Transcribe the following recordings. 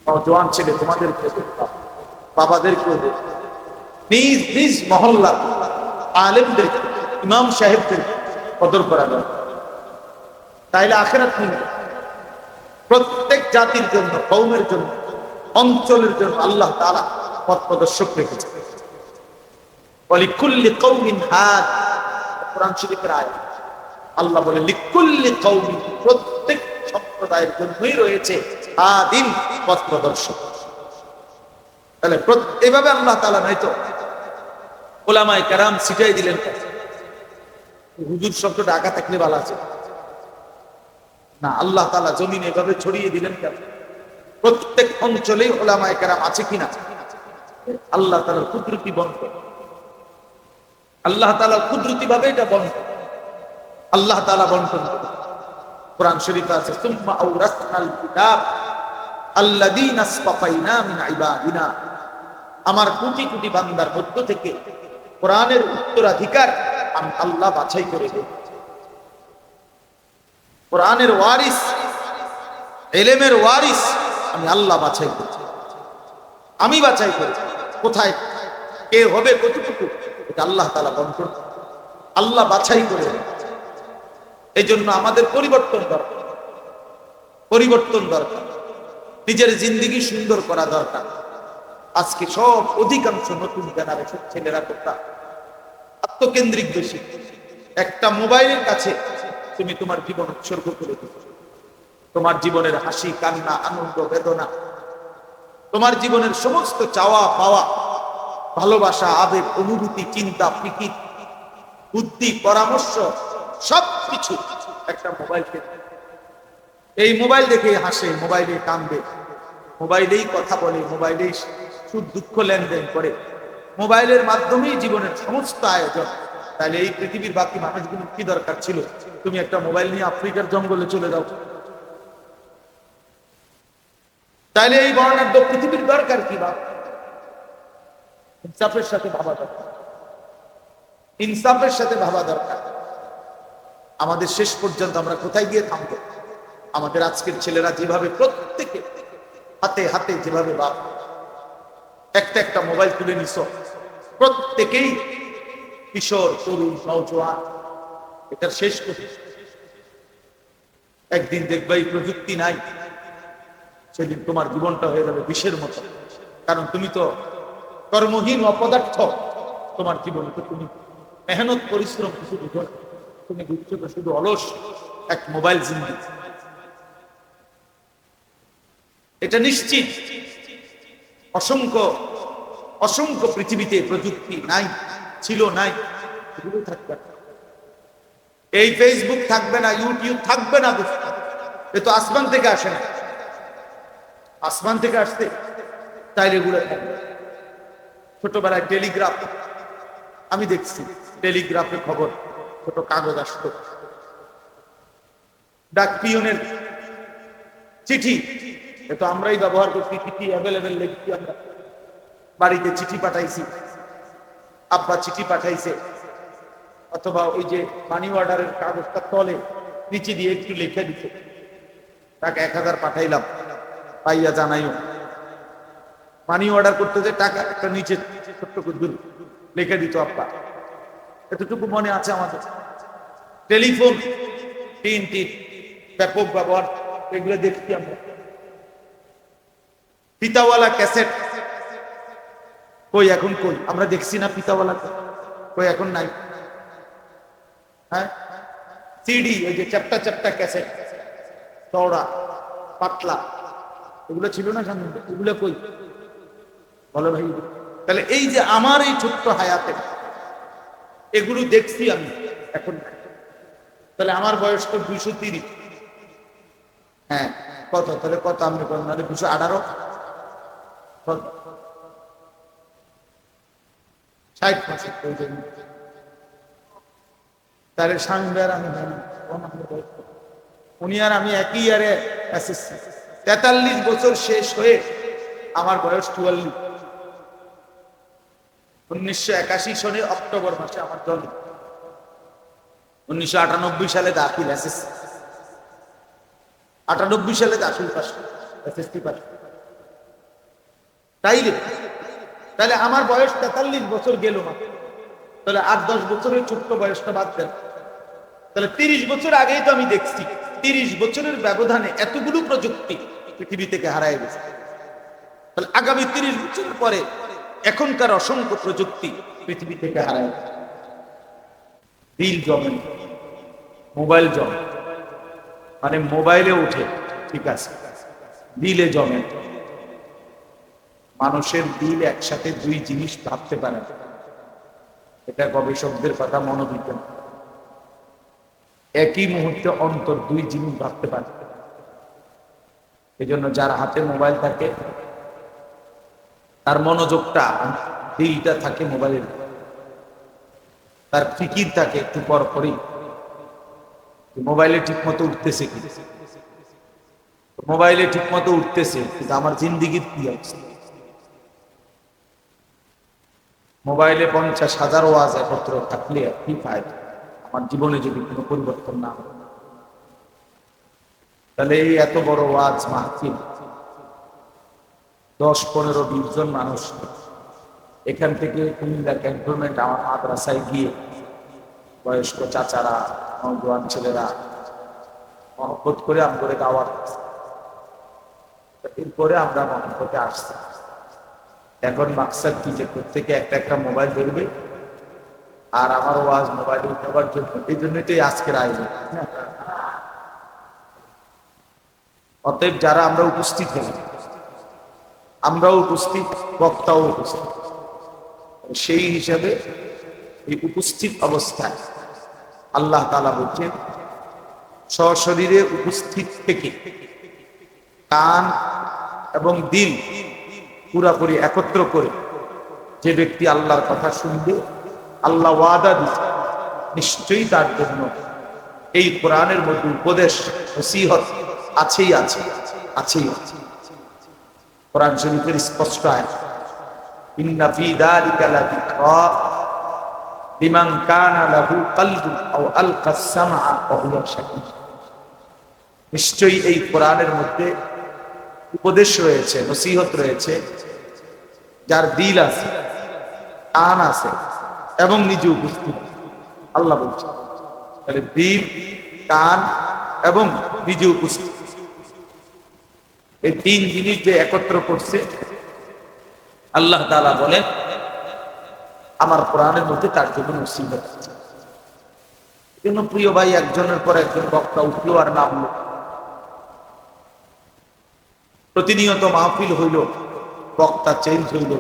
নওজোয়ান ছেলে তোমাদেরকে দেখতাম, বাবাদেরকেও দেখতাম, নিজ নিজ মহল্লা আলেমদের, ইমাম সাহেবদের কদর করা দরকার। তাইলে আখিরাত মিলবে। প্রত্যেক জাতির জন্য, কওমের জন্য, অঞ্চলের জন্য আল্লাহ তাআলা পথ প্রদর্শক রেখেছে। ওয়ালিকুল্লি কওমিন হাদ, কোরআন শরীফের আয়াত। আল্লাহ বলে লিকুল্লি কওমিন, প্রত্যেক সম্প্রদায়ের জন্যই রয়েছে হাদিন, পথ প্রদর্শক। তাহলে এভাবে আল্লাহ তাআলা নয়তো উলামায়ে কেরাম ছিটাই দিলেন। হুজুর শব্দটা ঢাকা থাকলে ভালো আছে না, আল্লাহ তাআলা জমিনে এভাবে ছড়িয়ে দিলেন কেন? প্রত্যেক অঞ্চলেই উলামায়ে কেরাম আছে কিনা? আল্লাহ তাআলার কুদরতি বন্টন, আল্লাহ তাআলা কুদরতি ভাবে এটা বন্টন, আল্লাহ তাআলা বন্টন। কোরআন শরীফে আছে সুম্মা আওরাসনাল কিতাব আল্লাযীনা আসফাইনা মিন ইবাদিনা, আমার কোটি কোটি বান্দার মধ্য থেকে কোরআনের উত্তরাধিকার আমি আল্লাহ বাছাই করে দেব। কোরআনের ওয়ারিস, ইলমের ওয়ারিস আমি আল্লাহ বাছাই করেছি, আমি বাছাই করেছি। কোথায় কে হবে, কতটুকু, এটা আল্লাহ তাআলা বন্টন, আল্লাহ বাছাই করে। এই জন্য আমাদের পরিবর্তন দরকার, পরিবর্তন দরকার, নিজের জিন্দেগি সুন্দর করা দরকার। আজকে সব অধিকাংশ নতুন জেনারেশন ছেলেরা কোথা আত্মকেন্দ্রিক বেশি। একটা মোবাইলের কাছে তুমি তোমার জীবন উৎসর্গ করে দিচ্ছ। তোমার জীবনের হাসি, কান্না, আনন্দ, বেদনা, তোমার জীবনের সমস্ত চাওয়া পাওয়া, ভালোবাসা, আবেগ, অনুভূতি, চিন্তা, ফিকির, বুদ্ধি, পরামর্শ, সবকিছু একটা মোবাইলকে। এই মোবাইল দেখে হাসে, মোবাইলে কান্দে, মোবাইলেই কথা বলে, মোবাইলেই সুখ দুঃখ লেনদেন করে, মোবাইলের মাধ্যমেই জীবনের সমস্ত আয়োজন। তাহলে এই পৃথিবীর বাকি মানুষগুলো কি দরকার ছিল? তুমি একটা মোবাইল নিয়ে আফ্রিকার জঙ্গলে চলে যাও। তাহলে এই বর্ণাঢ্য পৃথিবীর দরকার কি? বা ইনসাফের সাথে ভাবা দরকার, ইনসাফের সাথে ভাবা দরকার। আমাদের শেষ পর্যন্ত আমরা কোথায় গিয়ে থামবো? আমাদের আজকের ছেলেরা যেভাবে প্রত্যেকে হাতে হাতে যেভাবে বাপ একটা একটা মোবাইল তুলে নিছ, প্রত্যেকেই কিশোর, তরুণ, নওজোয়ান, এটার শেষ কথা। একদিন দেখবা এই প্রযুক্তি নাই, সেদিন তোমার জীবনটা হয়ে যাবে বিষের মতো। কারণ তুমি তো কর্মহীন, অপদার্থ। তোমার জীবনে তো তুমি মেহনত পরিশ্রম কিছু বুঝো না, তুমি বুঝছো তো শুধু অলস এক মোবাইল জিন্দেগি। এটা নিশ্চিত অসংখ্য অসংখ্য পৃথিবীতে প্রযুক্তি নাই, ছিল, নাই, এগুলো থাকবে না। এই ফেসবুক থাকবে না, ইউটিউব থাকবে না, এ তো আসমান থেকে আসে না। আসমান থেকে আসতে তাইলে এগুলো থাকবে। ছোটবেলায় টেলিগ্রাফ আমি দেখছি, টেলিগ্রাফে খবর, ছোট কাগজ আসতো, ডাক পিয়নের চিঠি, এ তো আমরাই ব্যবহার করছি, চিঠি অ্যাভেলেবেল লিখছি আমরা। বাড়িতে চিঠি পাঠাইছি, আব্বা চিঠি পাঠাইছে, অথবা ওই যে মানি অর্ডারের কাগজটা তলে নিচে দিয়ে একটু লিখে দিতে, টাকা 1000 পাঠাইলাম, পাইয়া জানাইও। মানি অর্ডার করতে যে টাকা একটা নিচে ছোট্ট করে লিখে দিত আব্বা, এতটুকু মনে আছে আমাদের। টেলিফোন, টিন, ব্যাপক ব্যবহার, এগুলো দেখছি আমরা। ফিতাওয়ালা ক্যাসেট কই এখন, কই আমরা দেখছি না ফিতাওয়ালা, কই এখন নাই। হ্যাঁ, সিডি, ওই যে চ্যাপ্টা চ্যাপ্টা ক্যাসেট, চওড়া পাতলা, এগুলো ছিল না সামনে, এগুলো কই বলো ভাই। তাহলে এই যে আমার এই ছোট্ট হায়াতে এগুলো দেখছি আমি, এখন নাই। তাহলে আমার বয়স তো 230। হ্যাঁ, কত তাহলে, কত আপনি করেন, নাহলে 218, 60 তাহলে সাংবার আমি জানি, উনি আর আমি একই ইয়ারে এসএসসি। 43 বছর শেষ হয়ে আমার বয়স 44। 1981 সনে অক্টোবর মাসে আমার জন্ম। 1998 সালে দাখিল এসএসসি, 98 সালে দাখিল পাস, এসএসসি পাস। তাইলে তাহলে আমার বয়স 43 বছর গেল মাত্র, তাহলে 8-10 বছরের ছোট্ট বয়সটা বাদ দেন, তাহলে 30 বছর আগেই তো আমি দেখছি 30 বছরের ব্যবধানে এতগুলো প্রযুক্তি পৃথিবী থেকে হারায় গেছে। তাহলে আগামী 30 বছর পরে এখনকার অসংখ্য প্রযুক্তি পৃথিবী থেকে হারায় গেছে। দিল জমে, মোবাইল জমে, মানে মোবাইলে উঠে ঠিক আছে, দিলে জমে। মানুষের দিল একসাথে দুই জিনিস ভাবতে পারে, এটা গবেষকদের কথা মনে দিতেন। একই মুহূর্তে অন্তর দুই জিনিস ভাবতে পারে। এই জন্য যার হাতে মোবাইল থাকে তার মনোযোগটা, দিলটা থাকে মোবাইলের, তার ফিকির থাকে একটু পর পরই মোবাইলে ঠিক মতো উঠতেছে কি, মোবাইলে ঠিক মতো উঠতেছে কিন্তু আমার জিন্দিগির কি আছে। মোবাইলে 50,000 ওয়াজ একত্র থাকলে কি ফায়দা, আমার জীবনে যদি কোনো পরিবর্তন না হয়। তাহলে এই এত বড় ওয়াজ মাহফিল, 10-15-20 জন মানুষ এখান থেকে কুমিল্লা ক্যান্টনমেন্ট আমার মাদ্রাসায় গিয়ে বয়স্ক চাচারা, নওজোয়ান ছেলেরা মহব্বত করে আমগরে দাওয়াত, এরপরে আমরা মহব্বতে আসছি। এখন মাকসাদ কি যে প্রত্যেকে একটা একটা মোবাইল ধরবে আর আমার ওয়াজ মোবাইলে উঠাবার জন্য, এই জন্যই তো আজকের আয়োজন। অতএব যারা আমরা উপস্থিত হলাম, আমরাও উপস্থিত, বক্তাও উপস্থিত, সেই হিসাবে এই উপস্থিত অবস্থায় আল্লাহ তাআলা বলছেন সশরীরে উপস্থিত থেকে কান এবং দিল পুরাপুরি একত্র করে যে ব্যক্তি আল্লাহর কথা শুনবে, আল্লাহ ওয়াদা দিচ্ছে নিশ্চয়ই তার জন্য এই কোরআনের মধ্যে উপদেশ নসিহত আছেই আছে, আছেই আছে। কোরআন শরীফের স্পষ্ট আয়াত, ইন্না ফি যালিকা লাযিকরা লিমান কানা লাহু কলবুন আও আলকাস সামআ ওয়া হুয়া শাহীদ। নিশ্চয়ই এই কোরআনের মধ্যে উপদেশ রয়েছে, নসিহত রয়েছে যার দিল আছে, কান আছে এবং নিজে উপস্থিত। আল্লাহ বলছে তাহলে দিল, কান এবং নিজে উপস্থিত, এই তিন জিনিস যে একত্র করছে আল্লাহ তাআলা বলেন আমার কোরআনের মধ্যে তার জন্য নসিহত আছে। এজন্য প্রিয় ভাই, একজনের পর একজন বক্তা উঠলো আর নামলো, প্রতিনিয়ত মাহফিল হইল, বক্তা চেঞ্জ হইল,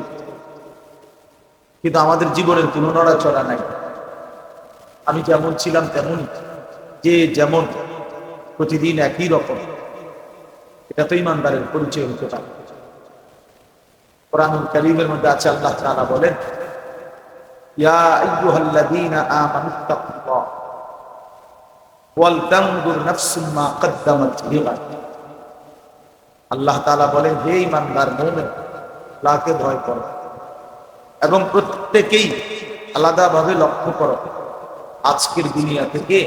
কিন্তু আমাদের জীবনের কোনো নড়াচড়া নাই। আমি যেমন ছিলাম তেমনই, যে যেমন প্রতিদিন একই রকম, এটা তো ইমানদারের পরিচয় হতে পারে। কোরআনুল কারীমের মধ্যে আছে আল্লাহ তাআলা বলেন ইয়া আইয়ুহাল্লাযীনা আমানুত্তাকুল্লাহ ওয়াল তানজুর নাফসুম মা কদ্দামাত লিগাদ। আল্লাহ তাআলা বলেন হে ঈমানদার মুমিন, আল্লাহকে ভয় করো এবং প্রত্যেকেই আলাদাভাবে লক্ষ্য করো আজকের দুনিয়া থেকে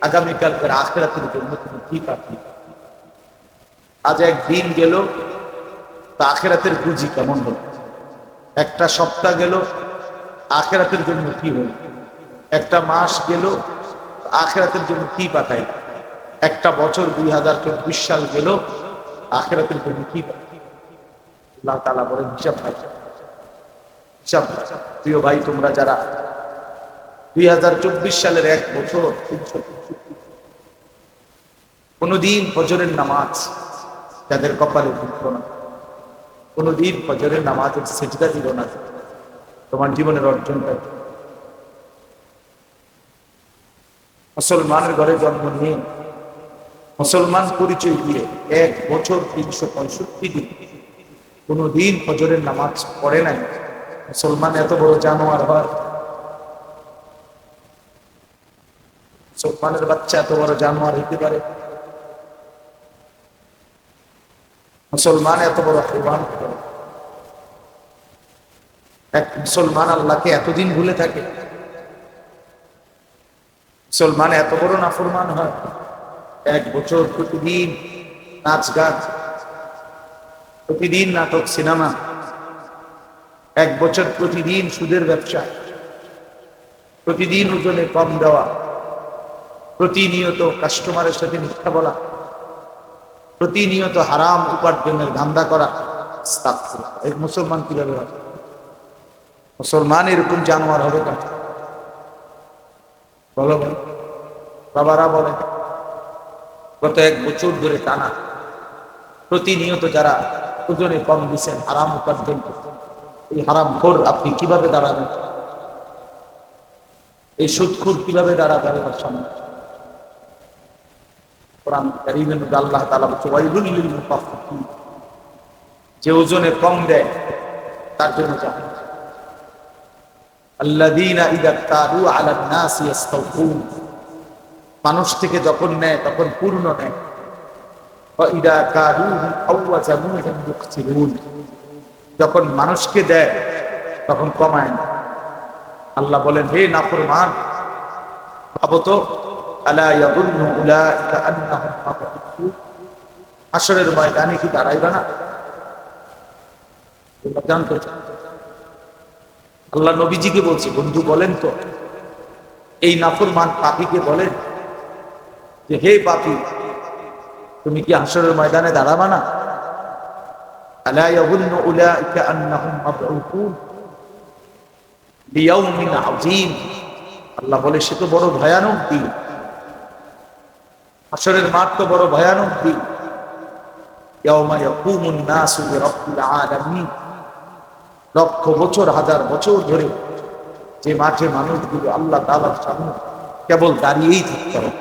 আগামীকালকের আখিরাতের জন্য তুমি কি পাচ্ছি। আজ একদিন গেল তা আখিরাতের পুঁজি কেমন হল, একটা সপ্তাহ গেল আখিরাতের জন্য কি হল, একটা মাস গেল আখিরাতের জন্য কি পাঠাই, একটা বছর 2024 সাল গেল আখিরাতের জন্য কি পাঠাই। আল্লাহ তাআলা বলেন হিসাব নাই, হিসাব। প্রিয় ভাই, তোমরা যারা 2024 সালের এক বছর কোনদিন ফজরের নামাজ যাদের কপালে ঢুকলো না, কোনদিন ফজরের নামাজের সিজদা দিল না, তোমার জীবনের অর্জনটা। মুসলমানের ঘরে জন্ম নিয়ে মুসলমান পরিচয় দিয়ে 1 বছর 365 দিন কোনদিন ফজরের নামাজ পড়ে নাই, মুসলমান এত বড় জানোয়ার হয়? মুসলমানের বাচ্চা এত বড় জানোয়ার হইতে পারে? মুসলমান এত বড় হাইওয়ান হতে পারে? এক মুসলমান আল্লাহকে এতদিন ভুলে থাকে, মুসলমান এত বড় নাফরমান হয়? 1 বছর প্রতিদিন নাচ গান, প্রতিদিন নাটক সিনেমা, এক বছর প্রতিদিন সুদের ব্যবসা, প্রতিদিন ওজনে কম দেওয়া, প্রতিনিয়ত কাস্টমারের সাথে মিথ্যা বলা, প্রতিনিয়ত হারাম উপার্জনের ধান্দা করা। আস্তাগফিরুল্লাহ। এক মুসলমান কিভাবে হবে? মুসলমান এরকম জানোয়ার হবে কেন? বলো বলো, বাবারা বলেন। গত এক বছর ধরে টানা প্রতিনিয়ত যারা ওজনে কম দিচ্ছেন, হারাম উপার্জন করছেন, এই হারাম খোর আপনি কিভাবে দাঁড়াবেন? এই সুদখোর কিভাবে দাঁড়াবে আল্লাহর সামনে? কোরআন কারীমের মধ্যে আল্লাহ তাআলা বলেন, ওয়াইলুল লিল মুতাফফিফিন, যে ওজনে কম দেয় তার জন্য জাহান্নাম। আল্লাযীনা ইযা তালু আলান নাসি ইস্তাওফুন, মানুষ থেকে যখন নেয় তখন পূর্ণ নেয়। ওয়া ইযা কালুহুম আও ওয়াজানুহুম ইউখসিরুন, যখন মানুষকে দেয় তখন কমায় না। আল্লাহ বলেন, হে নাফরমান, ভাবো তো, আলা ইয়াযুন্নু উলাইকা আন্নাহুম মাবউসুন, হাশরের ময়দানে কি দাঁড়াইবা না? তোমরা জানতে চাও? আল্লাহ নবীজিকে বলছে, বন্ধু বলেন তো, এই নাফরমান পাপীকে বলেন যে, হে পাপী, তুমি কি হাশরের ময়দানে দাঁড়াবা না? আলা ইয়াযুন্নু উলাইকা আন্নাহুম মাবউসুন লিয়াউমিন আযীম, আল্লাহ বলে সে তো বড় ভয়ানক দিন, হাশরের মাঠ তো বড় ভয়ানক দিন। ইয়াউমা ইয়াকুমুন নাসু লিরাব্বিল আলামিন, লক্ষ বছর হাজার বছর ধরে যে মাঠে মানুষগুলো আল্লাহ তাআলার সামনে কেবল দাঁড়িয়েই থাকতে হবে,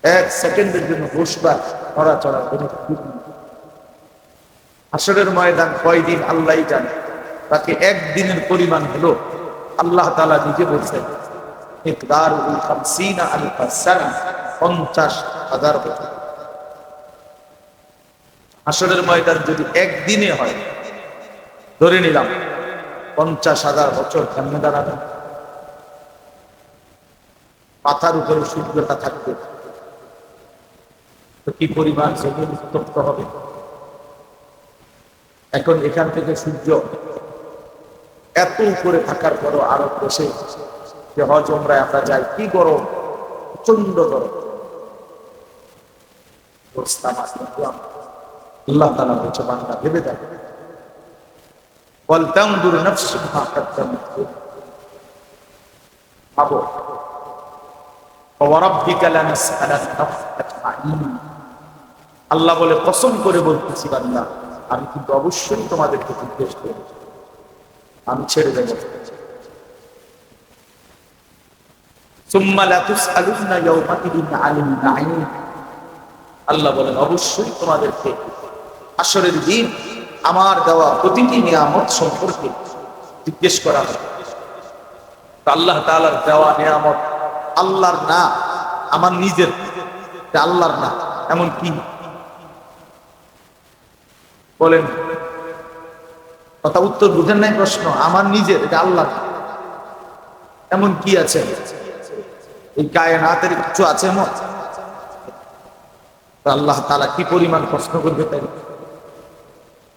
এক সেকেন্ডের জন্য বসবার নড়াচড়ার কোনো সুযোগ নেই। হাশরের ময়দান কয়দিন আল্লাহই জানে, তাকে একদিনের পরিমাণ হলো আল্লাহ তাআলা নিজে বলছেন, মিকদারুহু 50 আলফা সানা, 50,000 বছর। হাশরের ময়দান যদি একদিনে হয়, ধরে নিলাম 50,000 বছর কেমনে দাঁড়াবে? মাথার উপরে সূর্যটা থাকবে, তো কি পরিমাণ জমিন উত্তপ্ত হবে। এখন এখান থেকে সূর্য এত উপরে থাকার পরও আরব দেশে যে হজ উমরায় আমরা যাই, কি গরম, প্রচন্ড গরম। আল্লাহ তাআলা বলছে, বান্দা ভেবে দেখো, ওয়ালতানজুর নাফসুম মা কাদ্দামাত, ভাবো, ওয়া রাব্বিকা লানাসআলান্নাহুম আজমাইন, আল্লাহ বলে কসম করে বলতেছি বান্দা, আমি কিন্তু অবশ্যই তোমাদেরকে জিজ্ঞেস করব, আমি ছেড়ে দেব। সুম্মা লাতুসআলুন্না ইয়াওমাইদিন আনিন নাঈম, আল্লাহ বলেন অবশ্যই তোমাদেরকে হাশরের দিন আমার দেওয়া প্রতিটি নিয়ামত সম্পর্কে জিজ্ঞেস করা হবে। আল্লাহ তাআলার দেওয়া নিয়ামত আল্লাহর না, আমার নিজের, আল্লাহর না এমন কি? বলেন, কথা উত্তর বুঝেন নাই প্রশ্ন? আমার নিজের, এটা আল্লাহর এমন কি আছে? এই কায়নাতের কিছু আছে মত? আল্লাহ তাআলা কি পরিমাণ প্রশ্ন করবে তাই?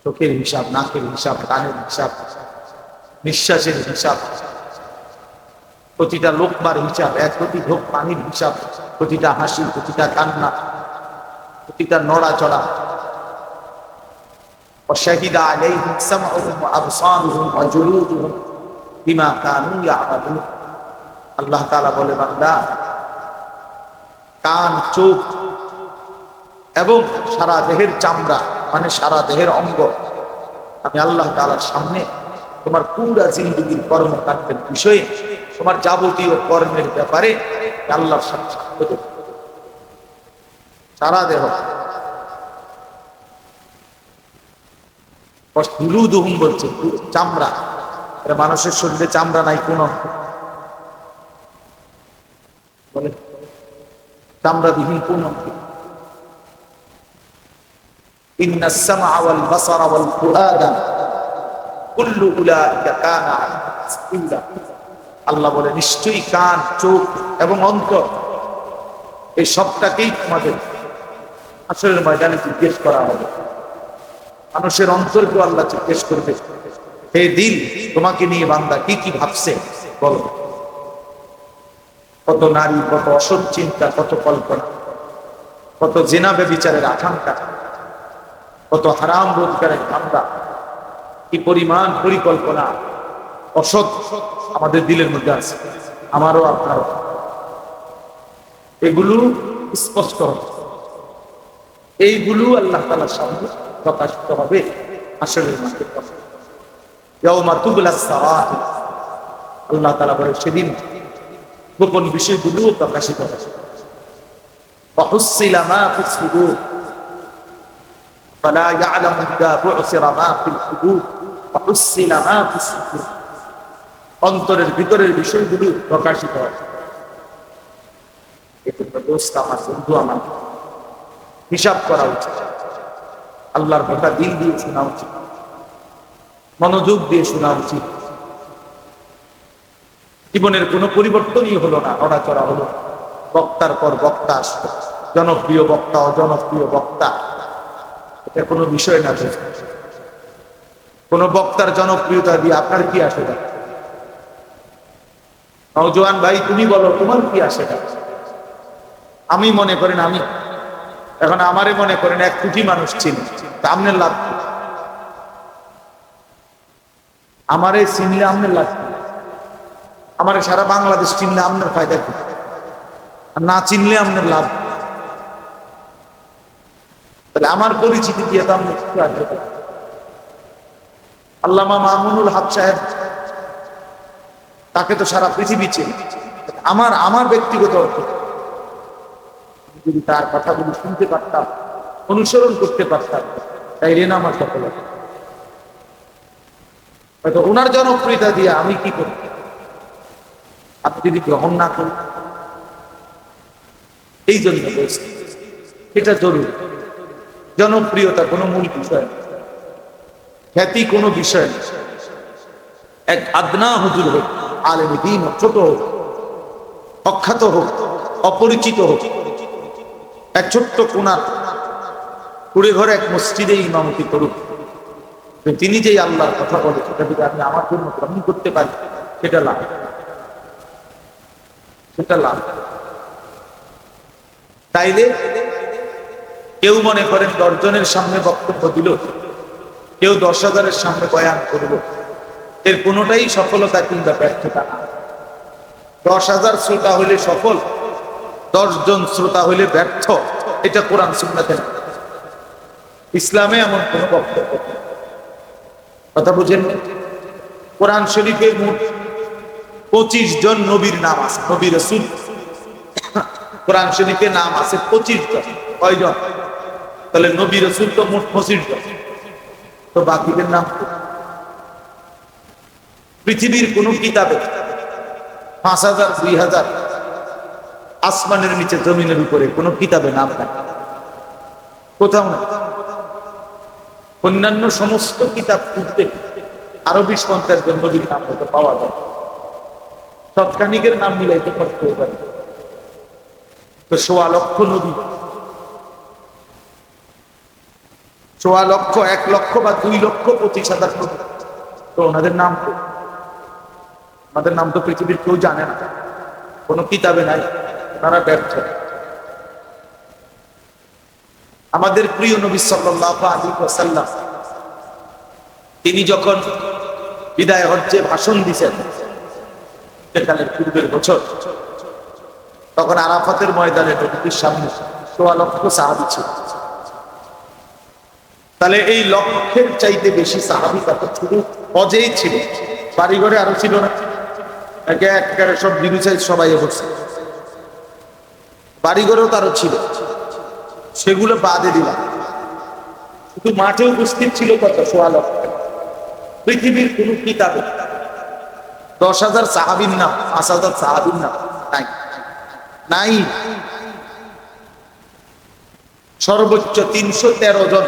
চোখের হিসাব, নাকের হিসাব, কানের হিসাব, নিঃশ্বাসের হিসাব, প্রতিটা লোকমার হিসাব, এক প্রতি ঢোক পানির হিসাব, প্রতিটা হাসি, প্রতিটা কান্না, প্রতিটা নড়াচড়া। وشهد عليهم سمعهم وأبصارهم وجلودهم بما كانوا يعملون, আল্লাহ তাআলা বলে, বান্দা, কান, চোখ এবং সারা দেহের চামড়া, মানে সারা দেহের অঙ্গ, আমি আল্লাহ তাআলার সামনে তোমার পুরা জিন্দেগীর কর্মকাণ্ডের বিষয়ে, তোমার যাবতীয় কর্মের ব্যাপারে আল্লাহর সামনে সাক্ষ্য দেব। সারা দেহ, জুলুদুহুম বলছে, চামড়া। মানুষের শরীরে চামড়া নাই কোন, বলে চামড়াবিহীন কোন? ইন্নাস সামআ ওয়াল বাসারা ওয়াল ফুআদা কুল্লু উলাইকা কানা আনহু মাসউলা, আল্লাহ বলে নিশ্চয়ই কান, চোখ এবং অন্তর, এই সবটাকেই তোমাদের হাশরের ময়দানে জিজ্ঞেস করা হবে। মানুষের অন্তরকে আল্লাহ জিজ্ঞেস করবে, হে দিল, তোমাকে নিয়ে বান্দা কি কি ভাবছে বলো। কত নারী, কত অসৎ চিন্তা, কত কল্পনা, কত জেনা ব্যভিচারের আকাঙ্ক্ষা, কত হারাম রোজগারের ধান্দা, কি পরিমাণ পরিকল্পনা অসৎ আমাদের দিলের মধ্যে আছে, আমারও আপনারও। এগুলো স্পষ্ট হবে, এইগুলো আল্লাহ তাআলার সামনে প্রকাশিত হবে আসলে মাঠে। ইয়াউমা তুবলা সারাইর, আল্লাহ তাআলা বলে সেদিন গোপন বিষয়গুলো প্রকাশিত হবে। ওয়াহুসিলা মা ফিস সুদূর ফালা ইয়ালামু ইযা বু'সিরা মা ফিল কুবুর ওয়াহুসিলা মা ফিস সুদূর, অন্তরের ভিতরের বিষয়গুলো প্রকাশিত হয়। এটা দোস্ত আমার, বন্ধু আমার, হিসাব করা উচিত, আল্লাহর কথা দিল দিয়ে শোনা উচিত, মনোযোগ দিয়ে শোনা উচিত। জীবনের কোনো পরিবর্তনই হলো না, নড়াচড়া হলো, বক্তার পর বক্তা আসলো, জনপ্রিয় বক্তা, অজনপ্রিয় বক্তা, এটা কোনো বিষয় না। কোন বক্তার জনপ্রিয়তা দিয়ে আপনার কি আসে না? নওজোয়ান ভাই, তুমি বলো তোমার কি আসে না? আমি মনে করেন, আমি এখন আমারে মনে করেন 1 কোটি মানুষ চিনি, আপনার লাভ কি? আমারে চিনলে আপনার লাভ কি? আমারে সারা বাংলাদেশ চিনলে আপনার ফায়দা কি? আর না চিনলে আপনার লাভ। তাহলে আমার পরিচিতি দিয়ে তো আপনি কি আসবে? আল্লামা মামুনুল হক সাহেব, তাকে তো সারা পৃথিবী চেনে। আমার ব্যক্তিগত অর্থ, যদি তার কথাগুলো শুনতে পারতাম, অনুসরণ করতে পারতাম, তাইলে না আমার সফলতা। হয়তো ওনার জনপ্রিয়তা দিয়ে আমি কি করি, আপনি যদি গ্রহণ না করেন। এই জন্য বলছি এটা জরুরি। জনপ্রিয়তা কোনো মূল বিষয় না, খ্যাতি কোনো বিষয় না। এক আদনা হুজুর হোক, আলেম দ্বীন হোক, ছোট হোক, অখ্যাত হোক, অপরিচিত হোক, এক ছোট্ট কোনার কুড়ে ঘরে এক মসজিদে ইমামতি করুক, তিনি যেই আল্লাহর কথা বলে সেটা যদি আমি আমার জন্য গ্রহণ করতে পারি, সেটা লাভ, সেটা লাভ। তাইলে কেউ মনে করেন 10 জনের সামনে বক্তব্য দিল, কেউ 10,000-এর সামনে বয়ান করল, এর কোনোটাই সফলতা কিংবা ব্যর্থতা না। 10,000 শ্রোতা হইলে সফল, 10 জন শ্রোতা হইলে ব্যর্থ, এটা কোরআন সুন্নাতে না, ইসলামে এমন কোন বক্তব্য নেই। কথা বুঝেন? কোরআন শরীফে মোট 25 জন নবীর নাম আছে, নবী রাসূল। কোরআন শরীফে নাম আছে 25 জন। কয়জন? তাহলে নবী রাসূল তো মোট 25 জন, তো বাকিদের নাম পৃথিবীর কোন কিতাবে 5,000, 2,000 আসমানের নিচে জমিনের উপরে কোন কিতাবে নাম নাই, কোথাও না। অন্যান্য সমস্ত কিতাব খুঁজতে আরো 20-50 জন নবীর নাম হয়তো পাওয়া যায়, সৎকানিকের নাম মিলাইতে করতে পারে। তো 1.25 লক্ষ নবী, 1.25 লক্ষ, 1 লক্ষ বা 2,25,000 নবী, তো ওনাদের নাম তো, ওনাদের নাম তো পৃথিবীর কেউ জানে না, কোনো কিতাবে নাই, তারা ব্যর্থ। আমাদের প্রিয় নবী সাল্লাল্লাহু আলাইহি ওয়াসাল্লাম, তিনি যখন বিদায় হজ্জে ভাষণ দিয়েছেন ইন্তেকালের পূর্বের বছর, তখন আরাফাতের ময়দানে নবীর সামনে 1.25 লক্ষ সাহাবী ছিল। তাহলে এই লক্ষের চাইতে বেশি সাহাবী তখন শুধু হজেই ছিল, বাড়িঘরে আরো ছিল না। একেবারে সব বিরুচাই সবাই বসছে, বাড়িঘরেও তারও ছিল, সেগুলো বাদে দিলাম। শুধু মাঠে উপস্থিত ছিল কত? 1.25 লক্ষ। পৃথিবীর কোন কিতাবে 10,000 সাহাবীর নাম, 5,000 সাহাবীর নাম নাই, নাই। সর্বোচ্চ 313 জন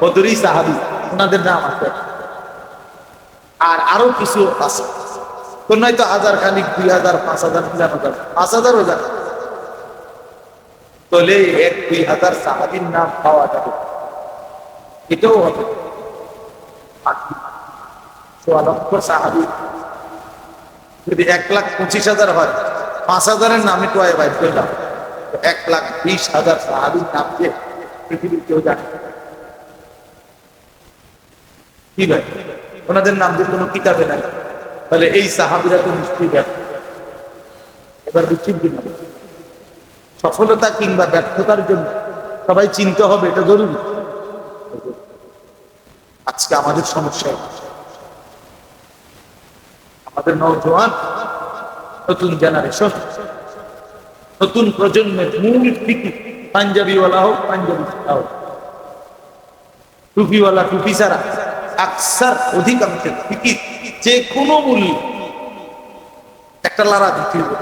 বদরি সাহাবী, ওনাদের নাম আছে, আর আরো কিছু আছে, তো নয়তো 1000 খানিক, 2,000, 5,000, 3,000, 5,000 জানে। তাহলে 1-2,000 সাহাবীর নাম পাওয়া যাবে, এটাও হবে। সোয়া লক্ষ সাহাবী যদি 1,25,000 হয়, 5,000-এর নামে তো বাইর করলাম, 1,20,000 সাহাবীর নাম যে পৃথিবীর কেউ জানে কি ভাই? ওনাদের নাম যে কোনো কিতাবে নাই, তাহলে এই সাহাবীরা তো নিশ্চয়ই ব্যর্থ। এবার বুঝছেন কিনা? সফলতা কিংবা ব্যর্থতার জন্য সবাই চিনতে হবে, এটা জরুরি। আজকে আমাদের সমস্যা, আমাদের নওজোয়ান, নতুন জেনারেশন, নতুন প্রজন্মের মূল ফিকির পাঞ্জাবিওয়ালা হোক, পাঞ্জাবি হোক, টুপিওয়ালা টুপি ছাড়া আকসার অধিকাংশের ফিকির যে কোনো মূল্য একটা লারা দিতে হবে,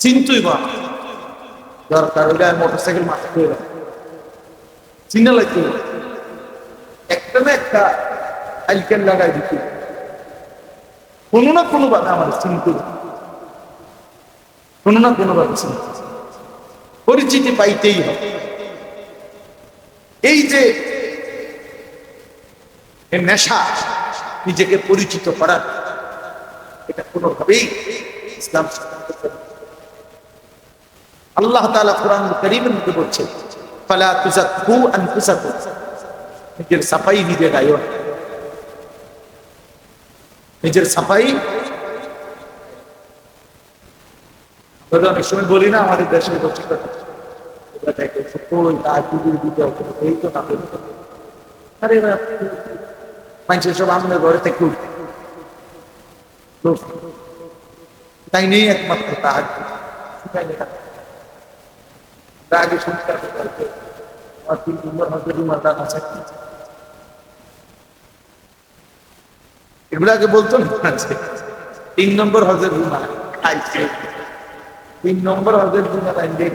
চিন্তুই বা দরকার হলে মোটরসাইকেল মাথা করে চিনা লাগতে হবে, একটা না একটা আইকেল লাগাই দিতে হবে, কোনো না কোনো ভাবে আমাদের চিনতে, কোনো না কোনো ভাবে চিনতে, পরিচিতি পাইতেই হবে। এই যে নেশা, নিজেকে পরিচিত করার, এটা কোনোভাবেই ইসলাম আল্লাহ তাআলা কোরআন কারীমের মধ্যে বলছেন, ফালা তুযাক্কু আনফুসাকুম, নিজের সাফাই নিজে গায়ো, নিজের সাফাই। অনেক সময় বলি না আমাদের দেশের বলছি কথা, মানুষের সব আমাদের ঘরে থেকে তাই নেই একমাত্র তাহার আগে সংস্কার করতে 3 নম্বর এগুলো আগে বলতো না, 3 নম্বর হজের রুমা খাইছে, 3 নম্বর হজের রুমা টাইমে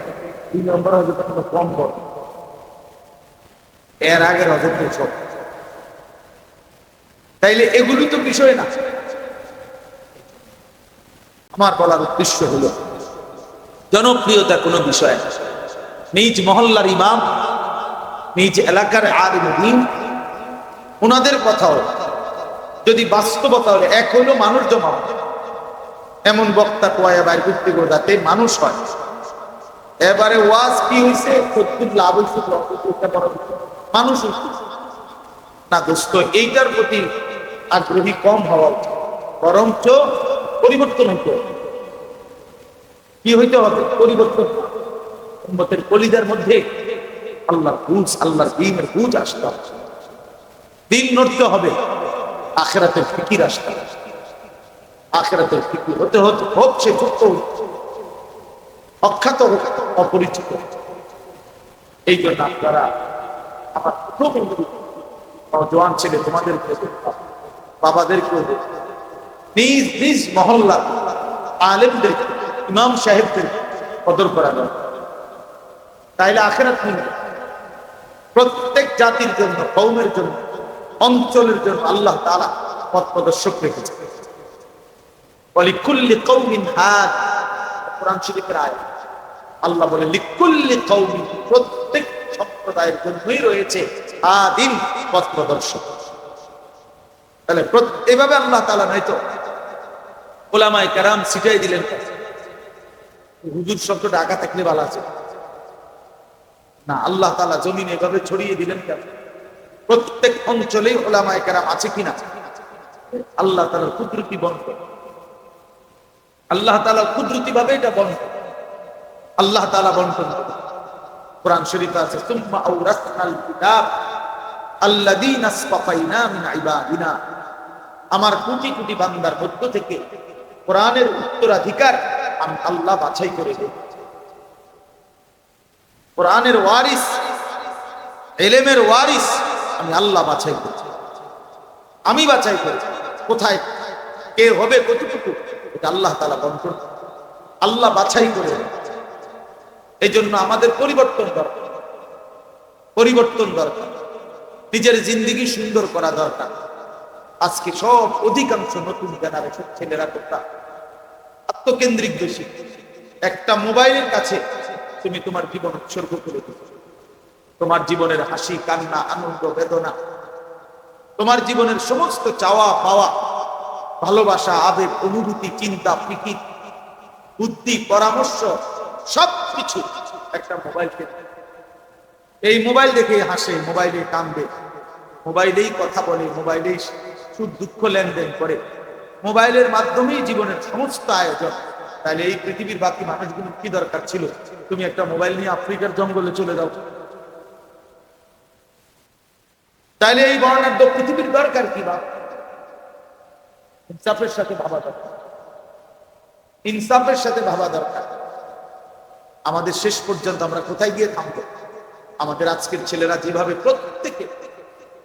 3 নম্বর হজের কম কর, এর আগের হজের তো সব। তাইলে এগুলি তো বিষয় না। আমার বলার উদ্দেশ্য হলো, জনপ্রিয়তা কোনো বিষয় না, নিজ মহল্লার ইমাম, নিজ এলাকার আলিম দ্বীন, ওনাদের কথাও যদি বাস্তবতা হলে এক হলো মানুষ জমা, এমন বক্তা কোয়া বাইর করতে গো যাতে মানুষ হয়। এবারে ওয়াজ কি হয়েছে, সত্যি লাভ হয়েছে, মানুষ না দোস্ত, এইটার প্রতি আগ্রহী কম হওয়া উচিত, বরঞ্চ পরিবর্তন হইতে হবে। কি হইতে হবে? পরিবর্তন। উম্মতের কলিজার মধ্যে আল্লাহর বুঝ, আল্লাহর দ্বীনের বুঝ আসতে হবে, দিন নড়তে হবে, আখিরাতের ফিকির আসতে হবে। আখিরাতের ফিকির হতে হতে হোক সে ছোট্ট, অখ্যাত হোক, অপরিচিত। এই জন্য আপনারা আমার প্রথম জোয়ান ছেলে তোমাদেরকে, বাবাদেরকে, নিজ নিজ মহল্লা আলেমদের, ইমাম সাহেবদের কদর করা দরকার, তাইলে আখিরাত মিলবে। প্রত্যেক জাতির জন্য, কওমের জন্য, অঞ্চলের জন্য আল্লাহ তাআলা পথ প্রদর্শক রেখেছে। ওয়ালিকুল্লি কওমিন হাদ, কোরআন শরীফের আয়াত। আল্লাহ বলে লিকুল্লি কওমিন, প্রত্যেক সম্প্রদায়ের জন্যই রয়েছে হাদিন, পথ প্রদর্শক। তাহলে এভাবে আল্লাহ তাআলা নয়তো উলামায়ে কেরাম ছিটাই দিলেন। হুজুর শব্দটা ঢাকা থাকলে ভালো আছে না, আল্লাহ তাআলা জমিনে এভাবে ছড়িয়ে দিলেন কেন? প্রত্যেক অঞ্চলেই উলামায়ে কেরাম আছে কিনা? আল্লাহ তাআলার কুদরতি বন্টন, আল্লাহ তাআলা কুদরতি ভাবে এটা বন্টন, আল্লাহ তাআলা বন্টন। কোরআন শরীফে আছে, সুম্মা আওরাসনাল কিতাব আল্লাযীনা আসফাইনা মিন ইবাদিনা, আমার কোটি কোটি বান্দার মধ্য থেকে কোরআনের উত্তরাধিকার আমি আল্লাহ বাছাই করে দেব। কোরআনের ওয়ারিস, ইলমের ওয়ারিস আমি আল্লাহ বাছাই করেছি, আমি বাছাই করেছি। কোথায় কে হবে, কতটুকু, এটা আল্লাহ তাআলা বন্টন, আল্লাহ বাছাই করে। এই জন্য আমাদের পরিবর্তন দরকার, পরিবর্তন দরকার, নিজের জিন্দেগি সুন্দর করা দরকার। আজকে সব অধিকাংশ নতুন জেনারেশন ছেলেরা কোথা আত্মকেন্দ্রিক বেশি, একটা মোবাইলের কাছে তুমি তোমার জীবন উৎসর্গ করে দিচ্ছ, তোমার জীবনের হাসি কান্না আনন্দ বেদনা তোমার জীবনের সমস্ত চাওয়া পাওয়া, ভালোবাসা, আবেগ, অনুভূতি, চিন্তা, ফিকির, বুদ্ধি, পরামর্শ সবকিছু একটা মোবাইলকে। এই মোবাইল দেখে হাসে, মোবাইলে কান্দে, মোবাইলেই কথা বলে, মোবাইলেই সুখ দুঃখ লেনদেন করে, মোবাইলের মাধ্যমেই জীবনের সমস্ত আয়োজন। তাহলে এই পৃথিবীর বাকি মানুষগুলো কি দরকার ছিল? তুমি একটা মোবাইল নিয়ে আফ্রিকার জঙ্গলে চলে যাও। তাহলে এই বর্ণাঢ্য পৃথিবীর দরকার কি? বা ইনসাফের সাথে ভাবা দরকার, ইনসাফের সাথে ভাবা দরকার। আমাদের শেষ পর্যন্ত আমরা কোথায় গিয়ে থামবো? আমাদের আজকের ছেলেরা যেভাবে প্রত্যেকে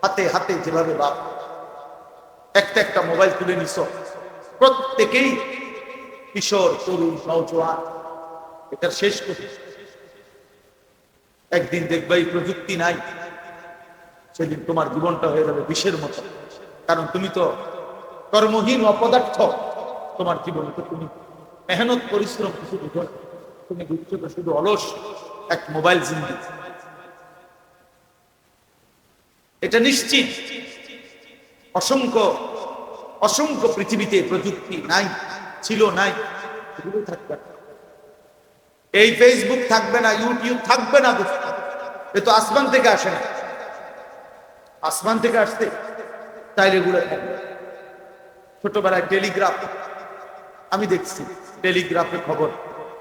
হাতে হাতে যেভাবে বাপ একটা একটা মোবাইল তুলে নিছ, প্রত্যেকেই কিশোর, তরুণ, নওজোয়ান, এটা শেষ করতে একদিন দেখবে এই প্রযুক্তি নাই, সেদিন তোমার জীবনটা হয়ে যাবে বিষের মতো। কারণ তুমি তো কর্মহীন অপদার্থ, তোমার জীবনে তো তুমি মেহনত পরিশ্রম কিছু বুঝো না, তুমি বুঝছো তো শুধু অলস এক মোবাইল জিন্দি। এটা নিশ্চিত অসংখ্য অসংখ্য পৃথিবীতে প্রযুক্তি নাই, ছিল, নাই, এগুলো থাকবে না। এই ফেসবুক থাকবে না, ইউটিউব থাকবে না, এ তো আসমান থেকে আসে না, আসমান থেকে আসতে তাইলে এগুলো থাকবে। ছোটবেলায় টেলিগ্রাফ আমি দেখছি, টেলিগ্রাফে খবর,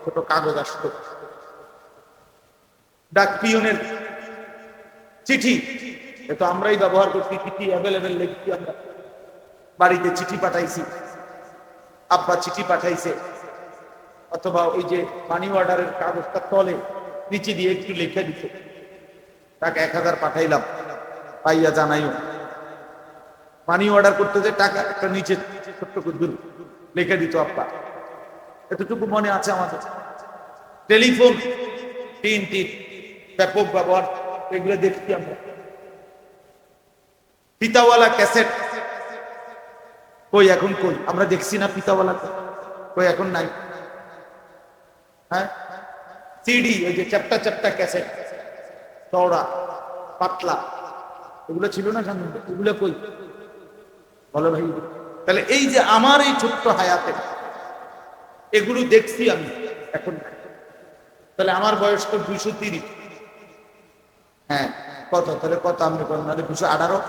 ছোট কাগজ আসতো, ডাক পিয়নের চিঠি, এ তো আমরাই ব্যবহার করছি, চিঠি অ্যাভেলেবেল লিখছি আমরা, বাড়িতে চিঠি পাঠাইছি, আব্বা চিঠি পাঠাইছে, অথবা ওই যে মানি অর্ডারের কাগজটা তলে নিচে দিয়ে একটু লিখে দিতে, টাকা 1000 পাঠাইলাম, পাইয়া জানাইও। মানি অর্ডার করতে যে টাকা একটা নিচে ছোট্ট করে লিখে দিত আব্বা, এতটুকু মনে আছে আমাদের। টেলিফোন, টিন ব্যাপক ব্যবহার, এগুলো দেখছি আমরা। পিতাওয়ালা ক্যাসেট কই এখন, কই আমরা দেখছি না পিতাওয়ালা, কই এখন নাই। হ্যাঁ, সিডি, ওই যে চ্যাপ্টা চ্যাপ্টা ক্যাসেট, চওড়া পাতলা, এগুলো ছিল না সামনে, এগুলো কই বলো ভাই? তাহলে এই যে আমার এই ছোট্ট হায়াতে এগুলো দেখছি আমি, এখন নাই। তাহলে আমার বয়স তো 230, হ্যাঁ কত, তাহলে কত আপনি করেন, নাহলে 218,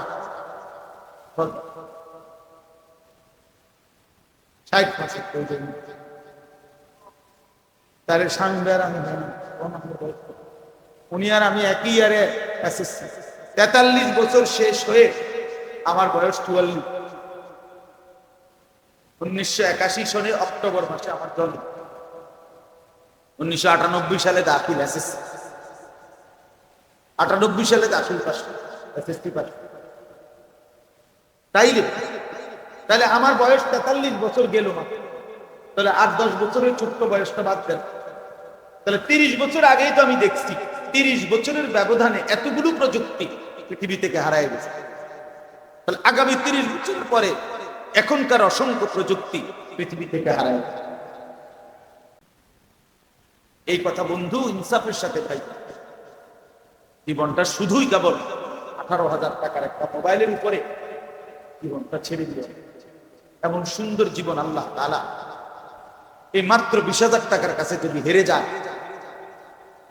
60 তাহলে স্বামী বের আমি, উনি আর আমি একই ইয়ারে এসএসসি, 43 বছর শেষ হয়ে আমার বয়স 44। 1981 সনে অক্টোবর মাসে আমার জন্ম, 1998 সালে দাখিল এসএসসি, 98 সালে দাখিল পাস, এসএসসি পাস। তাহলে আমার বয়স 43 বছর গেল মাত্র, তাহলে 8-10 বছরের ছোট্ট বয়সটা বাদ দেন, তাহলে 30 বছর আগেই তো আমি দেখছি, 30 বছরের ব্যবধানে এতগুলো প্রযুক্তি পৃথিবী থেকে হারায় গেছে। তাহলে আগামী 30 বছর পরে এখনকার অসংখ্য প্রযুক্তি পৃথিবী থেকে হারায় গেছে। এই কথা বন্ধু ইনসাফের সাথে ভাই, জীবনটা শুধুই কেবল 18,000 টাকার একটা মোবাইলের উপরে জীবনটা ছেড়ে দিয়ে, এমন সুন্দর জীবন আল্লাহ তাআলা এই মাত্র 20,000 টাকার কাছে যদি হেরে যায়,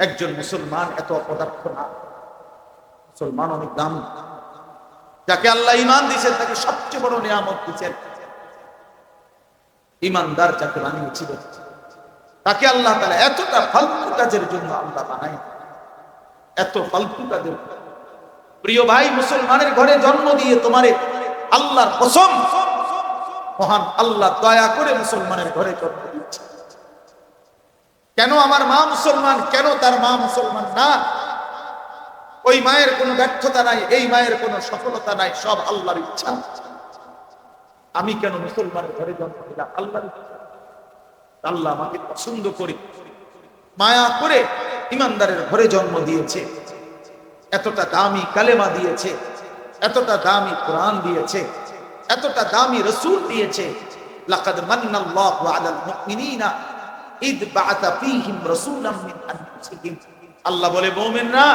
একজন মুসলমান এত অপদার্থ না। মুসলমান অনেক দামি, যাকে আল্লাহ ঈমান দিয়েছেন তাকে সবচেয়ে বড় নিয়ামত দিয়েছেন। ঈমানদার যাকে বানিয়েছিলেন তাকে আল্লাহ তাআলা এতটা ফালতু কাজের জন্য আল্লাহ বানায়, এত ফালতু কাজের। প্রিয় ভাই, মুসলমানের ঘরে জন্ম দিয়ে তোমারে আল্লাহর কসম, মহান আল্লাহ দয়া করে মুসলমানের ঘরে জন্ম দিচ্ছে। কেন আমার মা মুসলমান, কেন তার মা মুসলমান না? ওই মায়ের কোনো ব্যর্থতা নাই, এই মায়ের কোনো সফলতা নাই, সব আল্লাহর ইচ্ছা। আমি কেন মুসলমানের ঘরে জন্ম দিলাম? আল্লাহর ইচ্ছা। আল্লাহ আমাকে পছন্দ করে মায়া করে ইমানদারের ঘরে জন্ম দিয়েছে, এতটা দামি কালেমা দিয়েছে, এতটা দামি কোরআন দিয়েছে, এতটা দামি রাসূল দিয়েছে। লাকাদ মান্নাল্লাহু আলাল মুমিনিনা ইদ বাআসা ফীহিম রাসূলাম মিন আনফুসিহিম। আল্লাহ বলে, মুমিনরা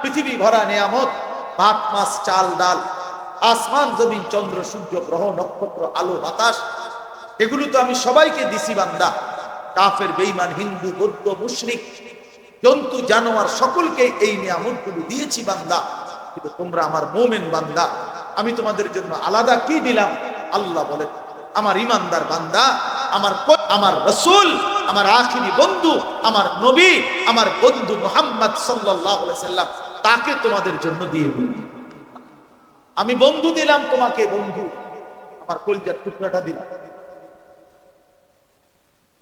পৃথিবী ভরা নিয়ামত, ভাত মাছ চাল ডাল আসমান জমিন চন্দ্র সূর্য গ্রহ নক্ষত্র আলো বাতাস এগুলো তো আমি সবাইকে দিছি বান্দা। কাফের বেঈমান হিন্দু বৌদ্ধ মুশরিক জন্তু জানোয়ার সকলকে এই নিয়ামতগুলো দিয়েছি বান্দা, কিন্তু তোমরা আমার মুমিন বান্দা, আমি তোমাদের জন্য আলাদা কি দিলাম? আল্লাহ বলেন আমার ইমানদার বান্দা, আমার রাসূল, আমার আখিরি বন্ধু, আমার নবী, আমার বন্ধু মুহাম্মদ সাল্লাল্লাহু আলাইহি সাল্লাম, তাকে তোমাদের জন্য দিয়ে দিই। আমি বন্ধু দিলাম তোমাকে, বন্ধু আমার কলিজার টুকরাটা দিলাম,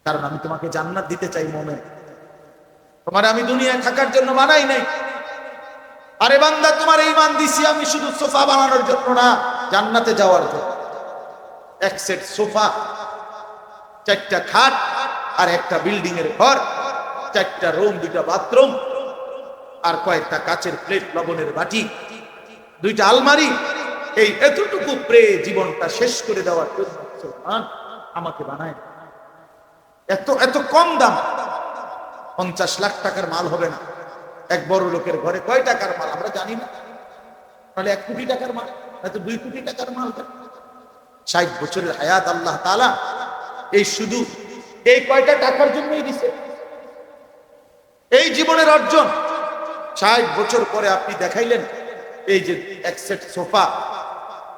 কারণ আমি তোমাকে জান্নাত দিতে চাই মুমিন। তোমার আমি দুনিয়ায় থাকার জন্য বানাই নাই। আরে বান্দা, তোমার ঈমান দিছি আমি শুধু সোফা বানানোর জন্য না, জান্নাতে যাওয়ার জন্য। এক সেট সোফা, 4টা খাট আর একটা বিল্ডিং এর ঘর, 4টা রুম, 2টা বাথরুম আর কয়েকটা কাচের প্লেট, লবণের বাটি, 2টা আলমারি, এই এতটুকু প্রেয়ে জীবনটা শেষ করে দেওয়ার জন্য মুসলমান আমাকে বানায়। এত এত কম দাম, 50 লাখ টাকার মাল হবে না। এক বড় লোকের ঘরে কয় টাকার মাল আমরা জানি না, তাহলে 1 কোটি টাকার মাল, হয়তো 2 কোটি টাকার মাল। 60 বছরের হায়াত আল্লাহ তাআলা এই শুধু এই কয়টা টাকার জন্যই দিছে। এই জীবনের অর্জন 60 বছর পরে আপনি দেখাইলেন এই যে এক সেট সোফা,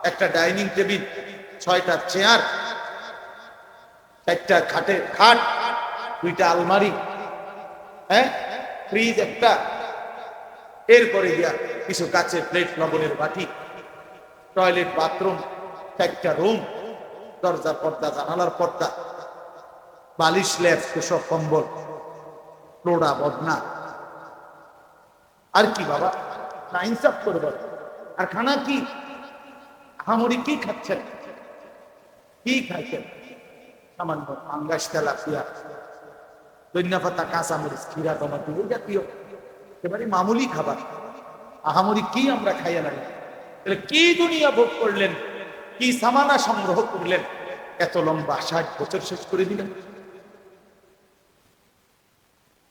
একটা ডাইনিং টেবিল, 6টা চেয়ার, 4টা খাট, 2টা আলমারি, হ্যাঁ, ফ্রিজ একটা, এরপরে গিয়া কিছু কাচের প্লেট, লবণের বাটি, টয়লেট, বাথরুম, 4টা রুম, দরজা পর্দা, জানালার পর্দা, বালিশ, লেপ, তোষক, কম্বল, লোড়া বদনা। আর কি বাবা, না ইনসাফ করে বল। আর খানা কি? আহামরি কি খাচ্ছেন? কি খাচ্ছেন? সামান্য পাঙ্গাস, তেলাপিয়া, ধনিয়া পাতা, কাঁচামরিচ, ক্ষীরা, টমেটো, এই জাতীয় একেবারে মামুলি খাবার। আহামরি কি আমরা খাইয়া লাগে? কি দুনিয়া ভোগ করলেন, কি সামানা সংগ্রহ করলেন, এত লম্বা 60 বছর শেষ করে দিলেন?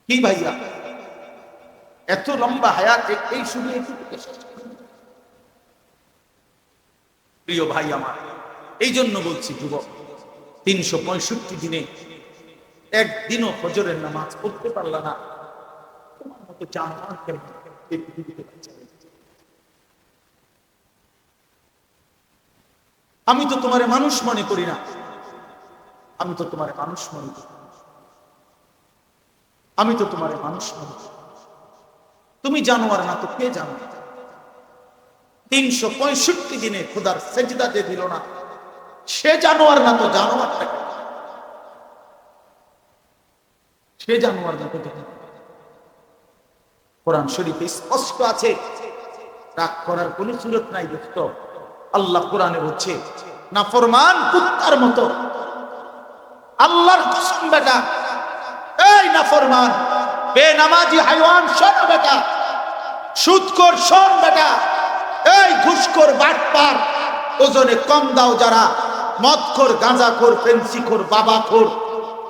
কি ভাইয়া, এত লম্বা হায়াত এই শুধু প্রিয় ভাই আমার। এই জন্য বলছি যুবক, 365 দিনে একদিনও ফজরের নামাজ পড়তে পারলা না, তোমার মতো জানোয়ার কেন এই পৃথিবীতে বাঁচা? আমি তো তোমারে মানুষ মনে করি না, আমি তো তোমারে মানুষ মনে করি, আমি তো তোমারে মানুষ মনে করি। তুমি জানোয়ার না তো কে জানো? 365 দিনে খোদার সেজদা যে দিল না, সে জানোয়ার না তো জানোয়ারটাকে, সে জানোয়ার না তো জানোয়ার। কোরআন শরীফে স্পষ্ট আছে, রাগ করার কোন সুরত নাই দোস্ত। আল্লাহ কোরআনে বলছে নাফরমান কুত্তার মতো। আল্লাহর কসম বেটা, এই নাফরমান বেনামাজি হাইওয়ান, শোন বেটা, সুদখোর শোন বেটা, এই ঘুষখোর বাটপার, ওজনে কম দাও যারা, মদখোর, গাঁজাখোর, ফেন্সিখোর, বাবাখোর,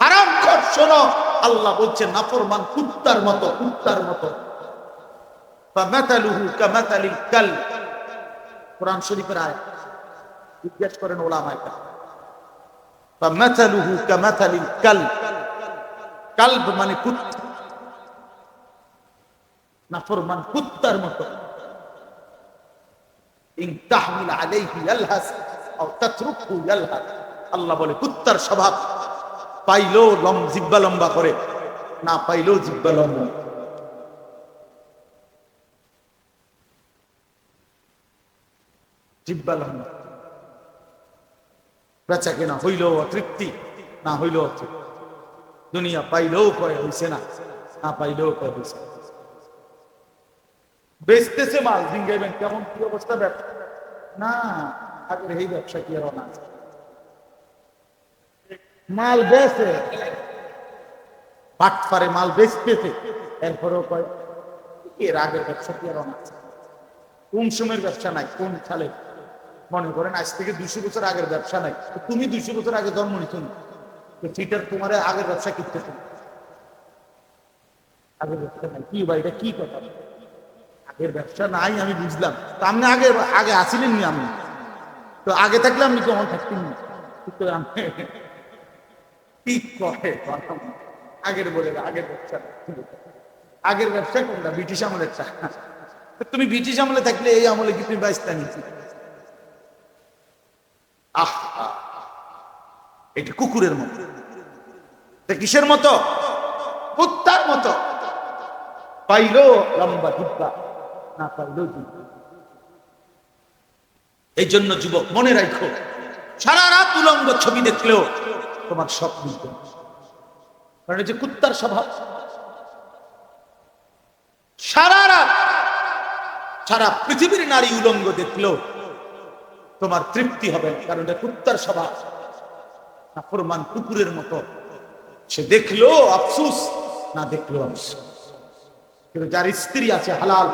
হারামখোর, শোনো আল্লাহ বলছে নাফরমান কুত্তার মতো, কুত্তার মতো। ফামাতালুহু কামাতালিল কালব, কোরআন শরীফের আয়াত। জিজ্ঞেস করেন ওলামায়ে কেরাম, ফামাতালুহু কামাতালিল কালব, কালব মানে কুত্তা, নাফরমান কুত্তার মতো। ইন তাহমিল আলাইহি ইয়ালহাস আও তাতরুকহু ইয়ালহাস, আল্লাহ বলে কুত্তার স্বভাব, পাইলো জিহ্বা লম্বা করে, না পাইলো জিহ্বা লম্বা। জিহ্বা লম্বা, বেচা কেনা হইলেও অতৃপ্তি, না হইলেও অতৃপ্তি। দুনিয়া পাইলেও কয় হইছে না, না পাইলেও কয় হইছে। বেচতেছে মাল, জিঙ্গাইবেন কেমন কি অবস্থা ব্যবসা? না, আগের এই ব্যবসা কি আর না, মাল বেচে, বাটফারে মাল বেচতেছে, এরপরেও কয় এর আগের ব্যবসা কি আর না। কোন সময়ের ব্যবসা নাই, কোন সালে? মনে করেন আজ থেকে 200 বছর আগের ব্যবসা নাই, তুমি 200 বছর আগে জন্ম নিত না, সেটার তোমার আগের ব্যবসা কিনতেছে, আগের ব্যবসা নাই। কি ভাই, এটা কি কথা? আগের ব্যবসা নাই আমি বুঝলাম, তো আপনি আগে আগে আসিলেন নি? আমি তো আগে থাকলে আমি কখন থাকতাম না, সুতরাং কি করে আগের বলে আগের ব্যবসা, আগের ব্যবসা কোনটা? ব্রিটিশ আমলেরটা। তুমি ব্রিটিশ আমলে থাকলে এই আমলে কি তুমি বাইস্তা নিচ্ছি? আহ, এটা কুকুরের মতো। কিসের মতো? কুত্তার মতো। পাইলো লম্বা জিব্বা, না পাইলো জিব্বা। এই জন্য যুবক মনে রাখো, সারা রাত উলঙ্গ ছবি দেখলেও তোমার সব বুঝবে, কারণ এই যে কুত্তার স্বভাব। সারা রাত সারা পৃথিবীর নারী উলঙ্গ দেখলেও তোমার তৃপ্তি হবে না, কারণ এটা কুত্তার স্বভাব। নাফরমান কুকুরের মতো, সে দেখলো আফসুস, না দেখলো আফসুস। কিন্তু যার স্ত্রী আছে হালাল,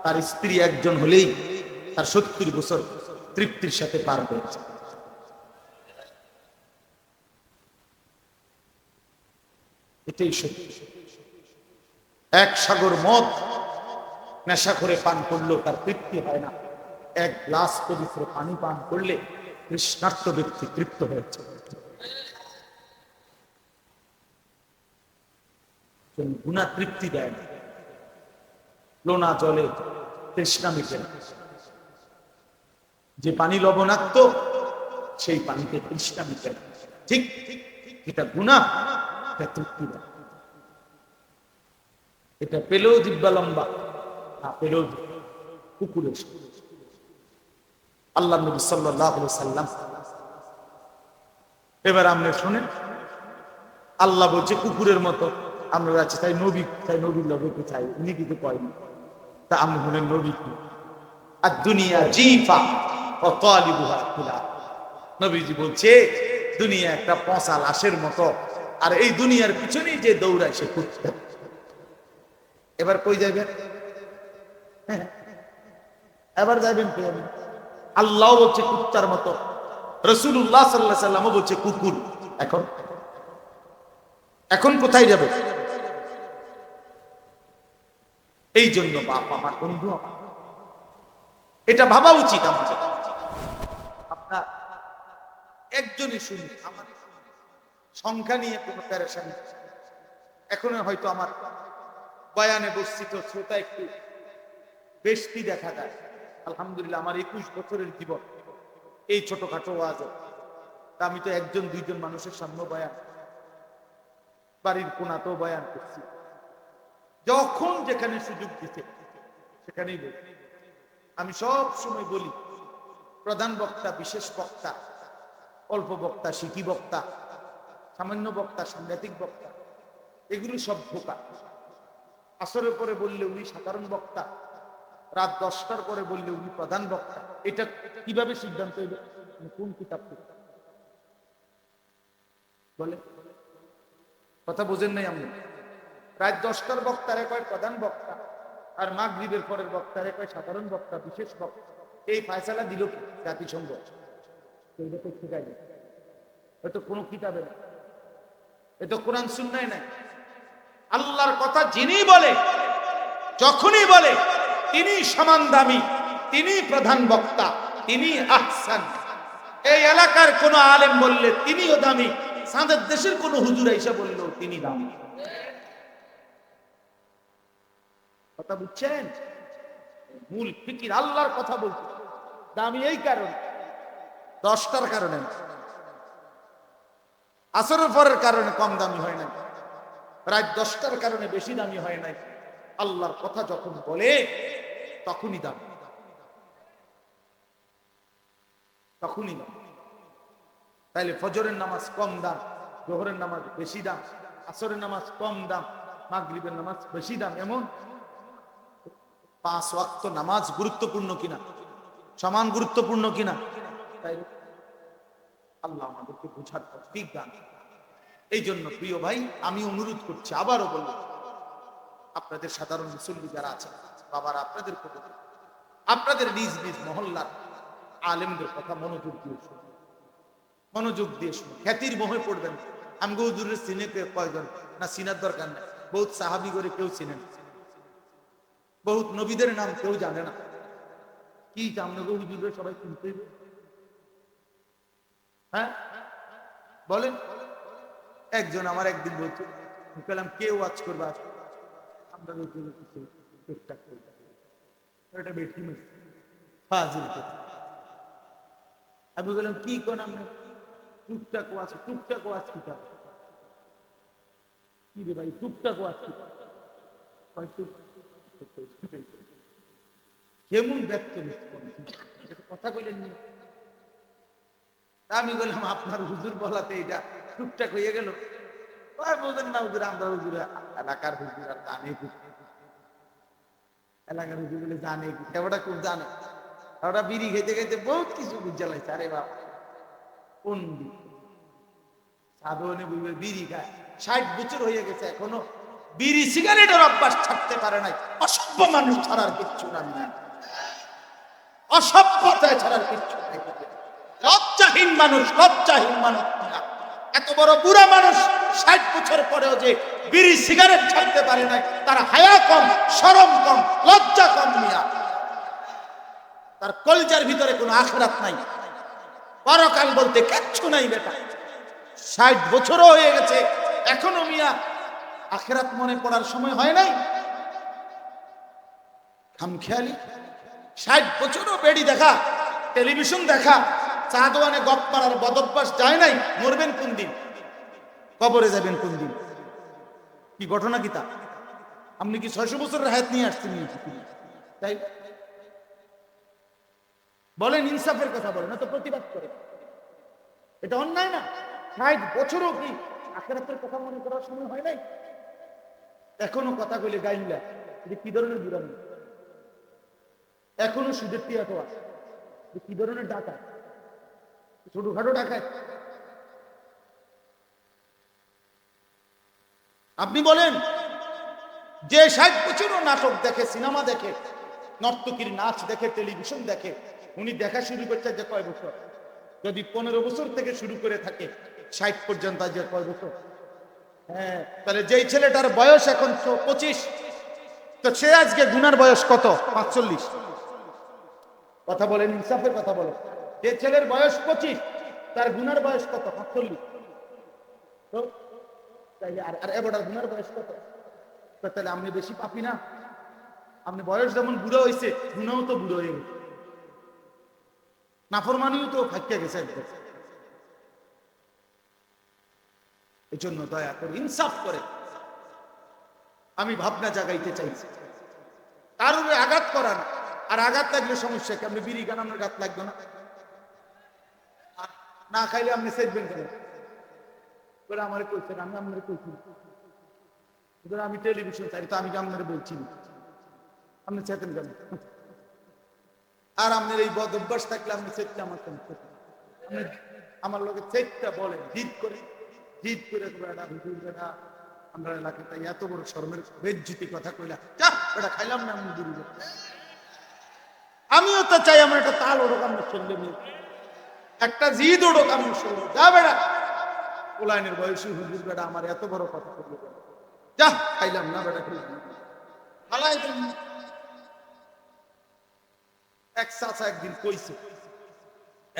তার স্ত্রী একজন হলেই তার 70 বছর তৃপ্তির সাথে পার হয়েছে। এটাই সত্যি। এক সাগর মদ নেশা করে পান করলেও তার তৃপ্তি হয় না, এক গ্লাস পবিত্র পানি পান করলে তৃষ্ণার্ত ব্যক্তি তৃপ্ত হয়েছে। গুনাহ তৃপ্তি দেয় না, লোনা জলে তৃষ্ণা মিটে না। যে পানি লবণাক্ত, সেই পানিতে তৃষ্ণা মিটে না। ঠিক এটা গুনাহ, এটা তৃপ্তি দেয়। এটা পেলেও জিব্বা লম্বা, না পেলেও কুকুরের। আল্লাহ নবী সাল্লাল্লাহু আলাইহি সাল্লাম, এবার আপনি শুনেন, আল্লাহ বলছে কুকুরের মতো, আমরা যাচ্ছি তাই নবী, তাই নবীর লগে কি চাই, উনি কিছু কয়নি। তা আপনি শুনেন নবী কি, আর দুনিয়া জিফা ও তালিবুহা কিলা। নবীজি বলছে দুনিয়া একটা পচা লাশের মতো, আর এই দুনিয়ার পিছনেই যে দৌড়ায় সে কুত্তা। এবার কই যাবেন? এবার যাবেন কে? আল্লাহ বলছে কুত্তার মতো, রাসূলুল্লাহ সাল্লাল্লাহু আলাইহি ওয়াসাল্লাম বলছে কুকুর। এখন এখন কোথায় যাবে? এই জন্য বাপ আমার, বন্ধু আমার, এটা ভাবা উচিত আমাদের। আপনার একজনই শুনি, আমার সংখ্যা নিয়ে কোনো পেরেশানি। এখন হয়তো আমার বয়ানে বসিত শ্রোতা একটু বেশি দেখা যায়। আলহামদুলিল্লাহ, আমার 21 বছরের জীবন এই ছোটখাটো ওয়াজ, তা আমি তো একজন দুইজন মানুষের সামনে বয়ান, বাড়ির কোনাতেও বয়ান করছি। যখন যেখানে সুযোগ দিতে সেখানেই বলি। আমি সব সময় বলি, প্রধান বক্তা, বিশেষ বক্তা, অল্প বক্তা, শিখি বক্তা, সামান্য বক্তা, সাংঘাতিক বক্তা, এগুলি সব ধোঁকা। আসরের পরে বললে উনি সাধারণ বক্তা, রাত 10টার পরে বললে উনি প্রধান বক্তা। এটা কিভাবে সিদ্ধান্ত হইল? কোন কিতাব থেকে বলে? কথা বোঝেন নাই আপনি? রাত 10টার বক্তারে কয় প্রধান বক্তা, আর মাগরিবের পরের বক্তারে কয় সাধারণ বক্তা, বিশেষ বক্তা। এই ফয়সালা দিল কি জাতিসংঘ? এটা কোনো কিতাবে না, এটা কোরআন সুন্নায় নাই। আল্লাহর কথা যিনি বলে, যখনই বলে, তিনি সমান দামি, তিনি প্রধান বক্তা, তিনি আহসান। এই এলাকার কোন আলেম বললে তিনিও দামি, সাদের দেশের কোন হুজুর আইসা বললেও তিনি দামি। কথা বুঝছেন? মূল ফিকির আল্লাহর কথা বলতে দামি এই কারণ, 10টার কারণে, আসরের পরের কারণে কম দামি হয় নাই, রাত 10টার কারণে বেশি দামি হয় নাই। আল্লাহর কথা যখন বলে তখনই দাম, তখনই দাম। তাইলে ফজরের নামাজ কম দাম, জোহরের নামাজ বেশি দাম, আসরের নামাজ কম দাম, মাগরিবের নামাজ বেশি দাম। এমন 5 ওয়াক্ত নামাজ গুরুত্বপূর্ণ কিনা, সমান গুরুত্বপূর্ণ কিনা? তাই আল্লাহ আমাদেরকে বুঝার তৌফিক দান। এই জন্য প্রিয় ভাই, আমি অনুরোধ করছি, আবারও বলবো, আপনাদের সাধারণ মুসল্লি যারা আছেন, বাবারা, আপনাদের প্রতি, আপনাদের নিজ নিজ মহল্লার আলেমদের কথা মনোযোগ দিয়ে শুনুন, মনোযোগ দিয়ে শুনুন। খ্যাতির মোহে পড়বেন। আমগো হুজুরের চিনে কয়জন? না, চিনার দরকার নেই। বহুত সাহাবী করে কেউ চিনেন, বহুত নবীদের নাম কেউ জানে না। কি আমগো হুজুরের সবাই চিনতে? হ্যাঁ বলেন। একজন আমার একদিন বলছে, বললাম কে ওয়াজ করবে আজকে? আমরা টুকটাক করবো। এটা বেশি ফাজিল কথা। আমি বললাম কি কোন আমরা টুকটাক ওয়াজ, টুকটাক ওয়াজ কি করে? কি রে ভাই টুকটাক ওয়াজ কি করে? কেমন ব্যক্ত কথা বললেন। আমি বললাম আপনার হুজুর বলাতে এটা টুকটাক হয়ে গেল। বলতেন না হুজুর, আমরা হুজুর এলাকার হুজুর আর জানে, এলাকার হুজুর বলে জানে, ওটা খুব জানে। ওরা বিড়ি খেতে খেতে বহুত কিছু বুঝালাইছে। আরে বাবা পন্ডিত সাধনে বুঝবে বিড়ি খায়, 60 বছর হয়ে গেছে এখনো বিড়ি সিগারেটের অভ্যাস ছাড়তে পারে নাই। অসভ্য মানুষ ছাড়ার কিচ্ছু নাই, অসভ্যতায় ছাড়ার কিচ্ছু নাই। লজ্জাহীন মানুষ, লজ্জাহীন মানুষ। এত বড় বুড়া মানুষ 60 বছর পরেও যে বিড়ি সিগারেট ছাড়তে পারে নাই, তার হায়া কম, শরম কম, লজ্জা কম। মিয়া তার কলজার ভিতরে কোনো আখিরাত নাই, পরকাল বলতে কিচ্ছু নাই। বেটা 60 বছরও হয়ে গেছে এখনো মিয়া আখিরাত মনে পড়ার সময় হয় নাই। খামখেয়ালি 60 বছরও বেড়ি দেখা, টেলিভিশন দেখা, চা দোকানে গপ মারার বদভ্যাস যায় নাই। মরবেন কোন দিন, কবরে যাবেন কোন দিন, কি ঘটনা কি তা? আপনি কি 600 বছরের হায়াত নিয়ে আসছেন? তাই বলেন, ইনসাফের কথা বলেন, না তো প্রতিবাদ করে। এটা অন্যায় না? 60 বছরও কি আখিরাতের কথা মনে করার সময় হয় নাই? এখনো কথা বলে গাইলা, এটা কি ধরনের বুড়ামি? এখনো সুদের টিয়াটো আছে, কি ধরনের ডাকা? ছোটখাটো ডাকায়। আপনি বলেন, যে 60 বছরও নাটক দেখে, সিনেমা দেখে, নর্তকীর নাচ দেখে, টেলিভিশন দেখে, উনি দেখা শুরু করছে যে কয় বছর? যদি 15 বছর থেকে শুরু করে থাকে 60 পর্যন্ত, আজ কয় বছর? হ্যাঁ, তাহলে যেই ছেলেটার বয়স এখন 25, তো সে আজকে গুনার বয়স কত? 45। কথা বলেন, ইনসাফের কথা বলেন। যে ছেলের বয়স 25, তার গুনার বয়স কত? 45। তো তাইলে আর এবারটার গুনার বয়স কত? তাহলে আপনি বেশি পাপি না? আপনি বয়স যেমন বুড়ো হয়েছে, গুনাও তো বুড়ো হয়ে গেছে, নাফরমানিও তো ফাঁকিয়া গেছে একদম। এই জন্য দয়া করে ইনসাফ করে আমি ভাবনা জাগাইতে চাইছি। কারোর আঘাত করা না, আর আঘাত লাগলে সমস্যা কি? আপনি বিড়ি গান, আপনার গাত লাগবে না? না খাইলে আপনি সেচবেন কেন? বলে আমার কইছেন, আমি আপনার কইছি, আমি টেলিভিশন চাই তো আমি আপনার বলছি না, আপনি চেতেন কেন? আর আপনার এই বদ অভ্যাস থাকলে আপনি চেতে আমার কেন? আমার লোকের চেতটা বলেন, জিদ করে, জিদ করে বেটা হুজুর বেটা আমরা এলাকাতে এত বড় শরমের বেজ্জিতি কথা কইলা, যা বেটা খাইলাম না আমি বুড়ি। আমিও তো চাই আমার একটা তাল ওড়ক আমার চললে মেয়ে, একটা জিদ ওড়ক আমার শরীর। যা বেটা পোলাইনের বয়সী হুজুর বেটা আমার এত বড় কথা করলো, যা খাইলাম না বেটা, খাইলাম। এক চাচা একদিন কইছে,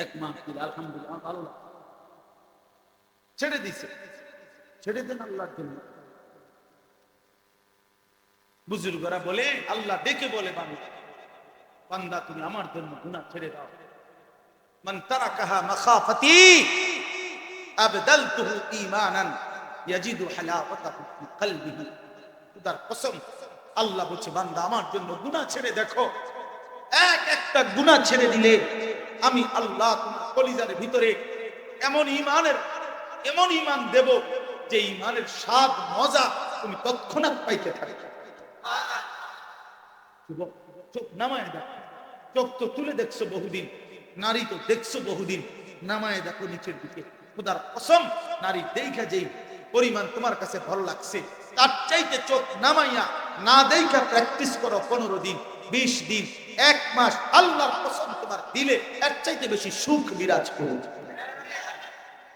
এক মা আলহামদুলিল্লাহ আমার ভালো লাগে, ছেড়ে দিছে, ছেড়ে দেন আল্লাহর জন্য। বুজুর্গরা বলে, আল্লাহ ডেকে বলে বান্দা তুমি আমার জন্য গুনাহ ছেড়ে দাও। মান তারাকাহা মাখাফাতি আবদালতুহু ঈমানান ইয়াজিদু হালাওয়াতাহু ফি কলবিহি। খোদার কসম, আল্লাহ বলছে বান্দা আমার জন্য গুনাহ ছেড়ে দেখো, এক একটা গুনাহ ছেড়ে দিলে আমি আল্লাহ তোমার কলিজার ভিতরে এমন ঈমান দেব, যে ঈমানের স্বাদ মজা তুমি তৎক্ষণাৎ পাইতে থাকবে। চোখ নামায় দেখো, চোখ তো তুলে দেখছো বহুদিন, নারী তো দেখছো বহুদিন, নামায় দেখো নিচের দিকে। খোদার কসম, নারী দেখা যেই পরিমাণ তোমার কাছে ভালো লাগছে, তার চাইতে চোখ নামাইয়া না দেখা প্র্যাকটিস করো 15 দিন, 20 দিন, 1 মাস, আল্লাহর কসম তোমার দিলে এর চাইতে বেশি সুখ বিরাজ করবে।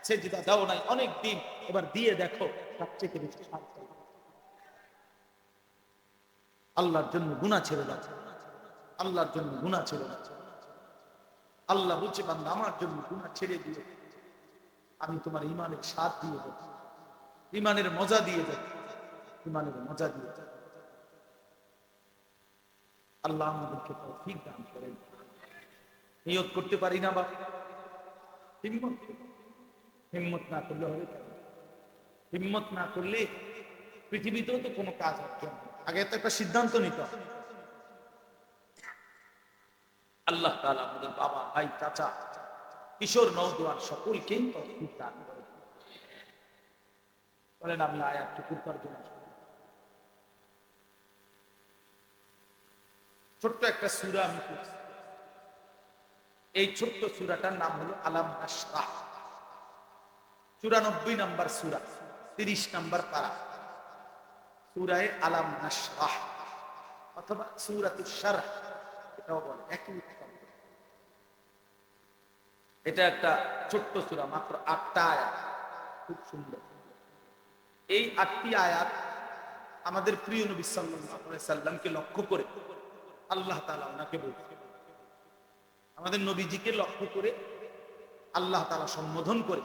সেজদা দাও নাই অনেক দিন, এবার দিয়ে দেখো, তার চাইতে বেশি শান্তি। আল্লাহর জন্য গুনাহ ছেড়ে দাও, আল্লাহর জন্য গুনাহ ছেড়ে দাও। আল্লাহ বলছে বান্দা আমার জন্য গুনাহ ছেড়ে দিও, আমি তোমার ইমানের স্বাদ দিয়ে দেব, ইমানের মজা দিয়ে দেব, ইমানের মজা দিয়ে দেব। আল্লাহ আমাদেরকে তৌফিক দান করেন। নিয়ত করতে পারি না বা হিম্মত, হিম্মত না করলে হবে, হিম্মত না করলে পৃথিবীতেও তো কোনো কাজ হচ্ছে না। আগে তো একটা সিদ্ধান্ত নিতে হবে। আল্লাহ তাআলা আমাদের বাবা, ভাই, চাচা, কিশোর, নওজোয়ান সকলকেই তৌফিক দান করেন। বলেন আমি আয়াতটুকু তর্জমা করি। ছোট্ট একটা সূরা আমি পড়ছি। এই ছোট্ট সূরাটার নাম হলো আলাম নাশরাহ। 94 নম্বর সূরা, 30 নম্বর পারা, সূরায়ে আলাম নাশরাহ অথবা সূরাতুশ শারহ, এটাও বলে, একই উত্তম। এটা একটা ছোট্ট সূরা, মাত্র 8টা আয়াত, খুব সুন্দর। এই 8টি আয়াত আমাদের প্রিয় নবী সাল্লাল্লাহু আলাইহি সাল্লামকে লক্ষ্য করে আল্লাহ তাআলা ওনাকে বলছেন। আমাদের নবীজিকে লক্ষ্য করে আল্লাহ তাআলা সম্বোধন করে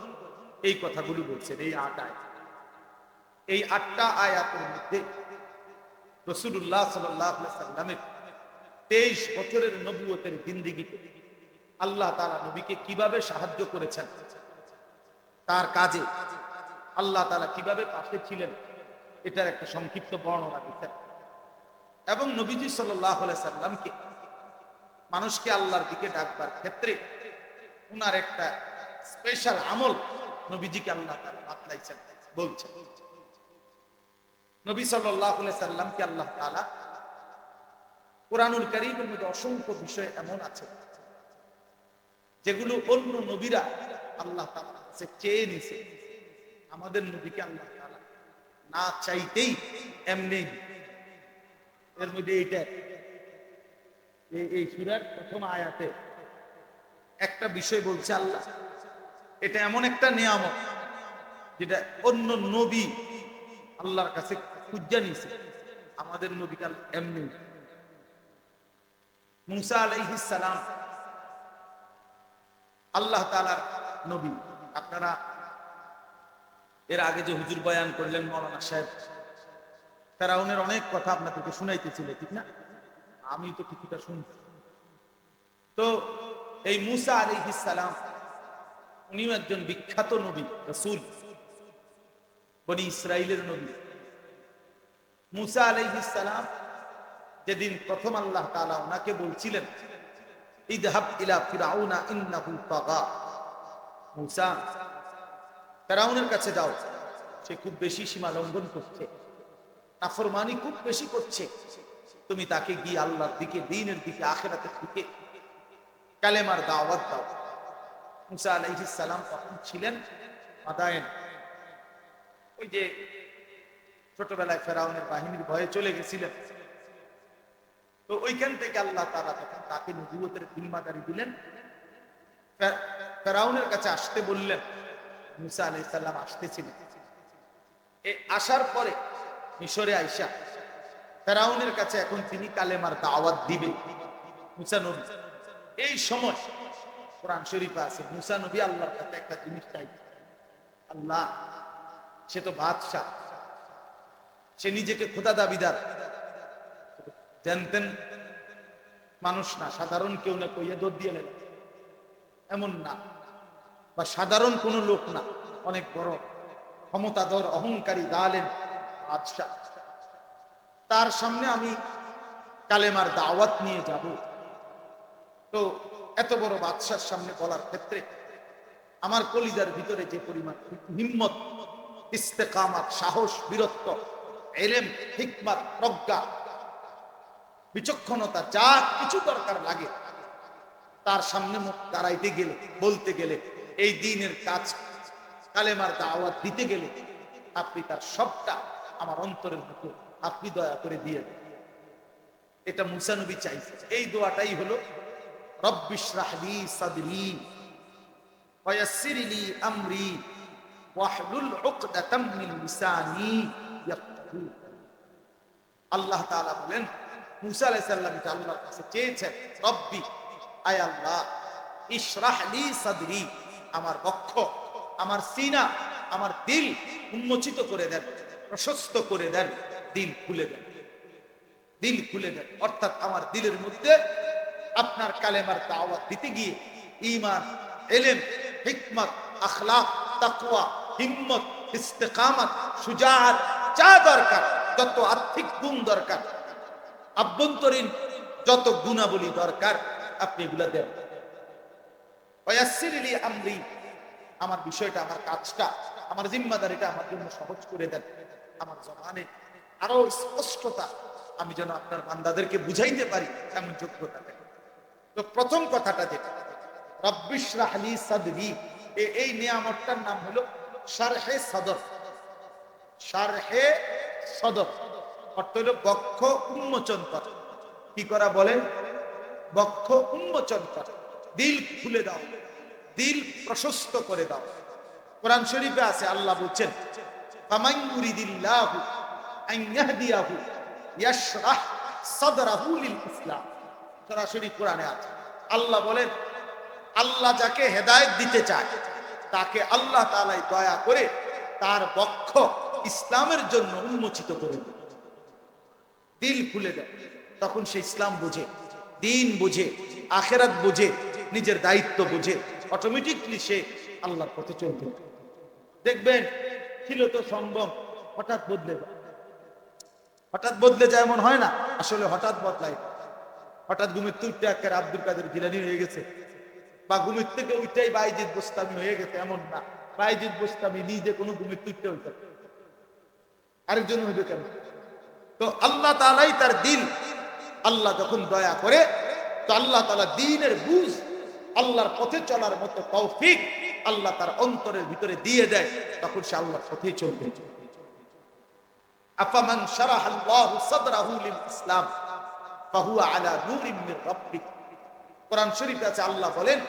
এই কথাগুলি বলছেন। এই 8 আয়াত, এই 8টা আয়াতের মধ্যে রাসূলুল্লাহ সাল্লাল্লাহু আলাইহি সাল্লামের 23 বছরের নবুয়তের জিন্দেগিতে আল্লাহ তাআলা নবীকে কিভাবে সাহায্য করেছেন, তার কাজে আল্লাহ তাআলা কিভাবে পাশে ছিলেন, এটার একটা সংক্ষিপ্ত বর্ণনা দিচ্ছেন। এবং নবীজি সাল্লাল্লাহু আলাইহি সাল্লামকে মানুষকে আল্লাহর দিকে ডাকবার ক্ষেত্রে উনার একটা স্পেশাল আমল নবীজিকে আল্লাহ তাআলা বাতলাইছেন, বলছেন। নবী সাল্লাল্লাহু আলাইহি সাল্লামকে আল্লাহ তাআলা কুরআনুল কারীমের মধ্যে অসংখ্য বিষয় এমন আছে যেগুলো অন্য নবীরা আল্লাহ তাআলা কাছে চেয়ে নিছে, আমাদের নবীকে আল্লাহ তাআলা না চাইতেই এমনি। এর মধ্যে এইটা, এই সূরার প্রথম আয়াতে একটা বিষয় বলছে আল্লাহ, এটা এমন একটা নিয়ামত যেটা অন্য নবী আল্লাহর কাছে খুঁজে নিছে, আমাদের নবীকে এমনি। মুসা আলাইহিস সালাম আল্লাহ তাআলার নবী। আপনারা এর আগে যে হুজুর বয়ান করলেন মাওলানা সাহেব, ফেরাউনের অনেক কথা আপনাদেরকে শুনাইতেছিল, ঠিক না? আমি তো কিছুটা শুনছি। তো এই মুসা আলাইহিস সালাম উনিও একজন বিখ্যাত নবী, রাসূল, বনি ইসরাইলের নবী। মুসা আলাইহিস সালাম যেদিন প্রথম আল্লাহ তাআলা ওনাকে বলছিলেন ইযহাব ইলা ফিরআউনা ইন্নাহু তাগা, মুসা ফেরাউনের কাছে যাও, সে খুব বেশি সীমা লঙ্ঘন করছে, নাফরমানি খুব বেশি করছে, তুমি তাকে গিয়ে আল্লাহর দিকে, দ্বীনের দিকে, আখিরাতের দিকে কালেমার দাওয়াত দাও। মুসা আলাইহিস সালাম তখন ছিলেন মাদায়েন, ওই যে ছোটবেলায় ফেরাউনের বাহিনীর ভয়ে চলে গেছিলেন। তো ওইখান থেকে আল্লাহ তাআলা তখন তাকে নবুয়তের জিম্মাদারি দিলেন, ফেরাউনের কাছে আসতে বললেন। মুসা আলাইহিস সালাম আসতেছিলেন। এই আসার পরে মিশরে আইসা ফেরাউনের কাছে এখন তিনি কালেমার দাওয়াত দিবেন মুসা নবী। এই সময় কোরআন শরীফে আছে মুসা নবী আল্লাহর কাছে একটা জিনিস চাইছে। আল্লাহ, সে তো বাদশা, সে নিজেকে খোদা দাবিদার, জানতেন মানুষ না, সাধারণ কেউ না, কইয়া দৌড় দিয়ে নেন এমন না, বা সাধারণ কোনো লোক না, অনেক বড় ক্ষমতাধর, অহংকারী, জালেম বাদশা। তার সামনে আমি কালেমার দাওয়াত নিয়ে যাব, তো এত বড় বাদশার সামনে বলার ক্ষেত্রে আমার কলিজার ভিতরে যে পরিমাণ হিম্মত, ইস্তেকামাত, সাহস, বীরত্ব, ইলম, হিকমত, প্রজ্ঞা, বিচক্ষণতা, যা কিছু দরকার লাগে তার সামনে মুখ দাঁড়াইতে গেলে, বলতে গেলে, এই দ্বীনের কাজ, কালেমার দাওয়াত দিতে গেলে আপনি তার সবটা আমার অন্তরের মধ্যে আপনি দয়া করে দিয়ে দেন। এটা মুসা নবী চাইছে। এই দোয়াটাই হলো রব্বি ইশরাহ লি সাদরি ওয়া ইয়াসসির লি আমরি ওয়াহলুল উকদাতাম মিন লিসানি ইয়াফকাহু। আল্লাহ তাআলা বলেন মুসা আলাইহিস সালাম এটা আল্লাহর কাছে চেয়েছেন, রব্বি, আয় আল্লাহ, ইশরাহ লি সাদরি, আমার বক্ষ আমার সিনা, আমার দিল উন্মোচিত করে দেন, প্রশস্ত করে দেন, দিল খুলে দেন, দিল খুলে দেন। অর্থাৎ আমার দিলের মধ্যে আপনার কালেমার দাওয়াত দিতে গিয়ে ঈমান, ইলম, হিকমত, আখলাক, তাকওয়া, হিম্মত, ইস্তেকামত, শুজাআত যা দরকার, যত আর্থিক গুণ দরকার, আভ্যন্তরীণ যত গুণাবলী দরকার, আপনি এগুলা দেন। ওয়াসসির লি আমরি, আমার বিষয়টা, আমার কাজটা, আমার জিম্মাদারিটা আমার জন্য সহজ করে দেন। আমার জবানে আরো স্পষ্টতা আমি যেন আপনার বান্দাদেরকে বুঝাইতে পারি, এমন যোগ্যতা দেন। তো প্রথম কথাটা যেটা, রব্বিশ রাহ লি সাদরি, এই নিয়ামতটার নাম হলো শারহে সদর। শারহে সদর অর্থ হলো বক্ষ উন্মোচন করা। কি করা বলেন? বক্ষ উন্মোচন করা, দিল খুলে দাও, দিল প্রশস্ত করে দাও। কোরআন শরীফে আছে, আল্লাহ বলছেন ফামান ইউরিদিল্লাহু আন ইয়াহদিয়াহু ইয়াশরাহ সাদরাহু লিল ইসলাম। সরাসরি কোরআনে আছে। আল্লাহ বলেন, আল্লাহ যাকে হেদায়েত দিতে চায় তাকে আল্লাহ তাআলা দয়া করে তার বক্ষ ইসলামের জন্য উন্মোচিত করে দেয়, দিল খুলে দেয়। তখন সে ইসলাম বুঝে, দিন বুঝে, আখেরাত বুঝে, নিজের দায়িত্ব বুঝে, অটোমেটিকলি সে আল্লাহর পথে চলতে। দেখবেন ছিল তো সম্ভব, হঠাৎ বদলে যায়। হঠাৎ বদলে যায় এমন হয় না, আসলে হঠাৎ বদলায়। হঠাৎ ঘুমের তুলতে একের আব্দুল কাদের জিলানী হয়ে গেছে, বা ঘুমের থেকে ওইটাই বাইজিদ বোস্তামি হয়ে গেছে, এমন না। বাইজিদ বোস্তামি নিজে কোনো ঘুমের তুলতে হইতে, আরেকজন হইবে কেন? তো আল্লাহ তাআলাই তার দিল, আল্লাহ যখন দয়া করে তো আল্লাহ তাআলা দ্বীনের বুঝ, আল্লাহর পথে চলার মতো তৌফিক আল্লাহ তার অন্তরের ভিতরে দিয়ে দেয়। তখন সে আল্লাহর পথে চলবে। আফামান শারাহাল্লাহু সাদরাহু লিল ইসলাম ফাহুয়া আলা নূরিম মির রাব্বিক। কোরআন শরীফে আছে, আল্লাহ বলেন,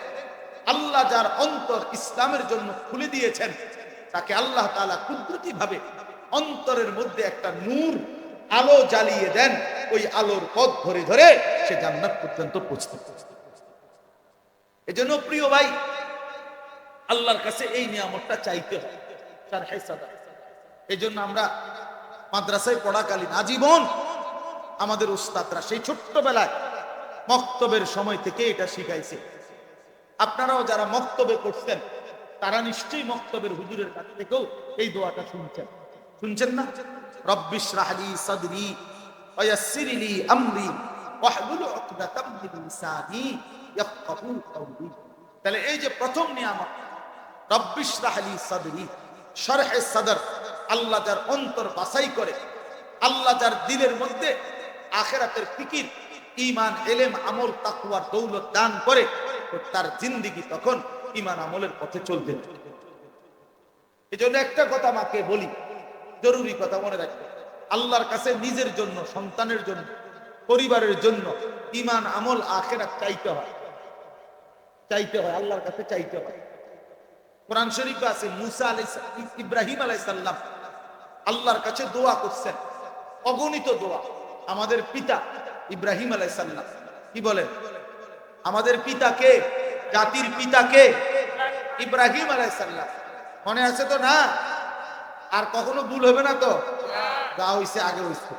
আল্লাহ যার অন্তর ইসলামের জন্য খুলে দিয়েছেন তাকে আল্লাহ তাআলা কুদরতি ভাবে অন্তরের মধ্যে একটা নূর, আলো জ্বালিয়ে দেন। ওই আলোর পথ ধরে ধরে সে জান্নাত পর্যন্ত পৌঁছতে। এজন্য প্রিয় ভাই, আল্লাহর কাছে এই নিয়ামতটা চাইতে হয়, শারহে সাদর। এজন্য আমরা মাদ্রাসায় পড়াকালীন আজীবন আমাদের উস্তাদরা সেই ছোট্টবেলায় মক্তবের সময় থেকে এটা শিখাইছে। আপনারাও যারা মক্তবে করছেন তারা নিশ্চয়ই মক্তবের হুজুরের কাছ থেকেও এই দোয়াটা শুনছেন, শুনছেন না? রব্বিশ রাহ লি সাদরি ওয়াসসির লি আমরি ওয়াহলুল উকদাতাম মিন লিসানি ইয়াফকাহু কাওলি। তাহলে এই যে প্রথম নিয়ামত রব্বিশ রাহ লি সাদরি, শারহে সদর, আল্লাহ যার অন্তর বাছাই করে, আল্লাহ যার দিলের মধ্যে আখিরাতের ফিকির, ঈমান, ইলম, আমল, তাকওয়ার দৌলত দান করে, তার জিন্দেগি তখন ঈমান আমলের পথে চলতে থাকে। এজন্য একটা কথা মাকে বলি, জরুরি কথা মনে রাখবে, আল্লাহর কাছে নিজের জন্য, সন্তানের জন্য, পরিবারের জন্য ঈমান, আমল, আখিরাত চাইতে হয়, চাইতে হয়, আল্লাহর কাছে চাইতে হয়। কোরআন শরীফে আছে মুসা আলাইহিস সালাম, ইব্রাহিম আলাইহিস সালাম আল্লাহর কাছে দোয়া করছেন, অগণিত দোয়া। আমাদের পিতা ইব্রাহিম আলাইহিস সালাম কি বলেন? আমাদের পিতা কে? জাতির পিতা কে? ইব্রাহিম আলাইহিস সালাম। মনে আছে তো না? আর কখনো ভুল হবে না তো? যা হইছে আগে হইছে,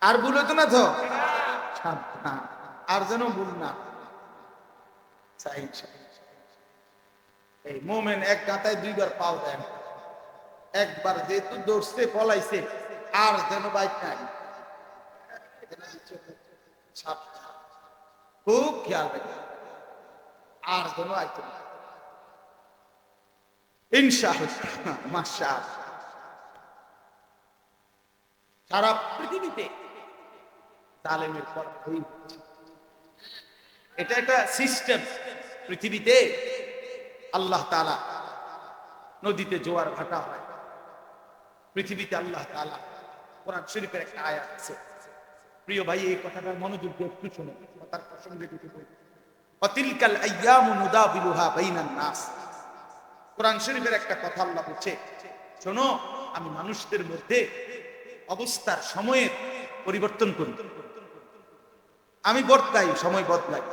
আর ভুল হতো না তো? আর যেন ভুল না। এই মোমেন এক গাঁথায় দুইবার পাও দেন, একবার যেহেতু দৌড়ছে পলাইছে, আর যেন বাইক নাই। খুব খেয়াল রাখবে, আর যেন আইতো না। ইনশাআল্লাহ, মাশাআল্লাহ। সারা পৃথিবীতে জালেমের পর এটা একটা সিস্টেম। পৃথিবীতে আল্লাহ তাআলা, নদীতে জোয়ার ভাটা হয়, পৃথিবীতে আল্লাহ তাআলা, কোরআন শরীফের একটা আয়াত আছে, প্রিয় ভাই এই কথাটা মনোযোগ দিয়ে একটু শুনুন, তার প্রসঙ্গে কিছু বলি। ওয়াতিলকাল আইয়ামু নুদাবিলুহা বাইনান নাস। কোরআন শরীফের একটা কথা আল্লাহ বলছে, শোনো, আমি মানুষদের মধ্যে অবস্থার, সময়ের পরিবর্তন করি, আমি বদলাই, সময় বদলাই।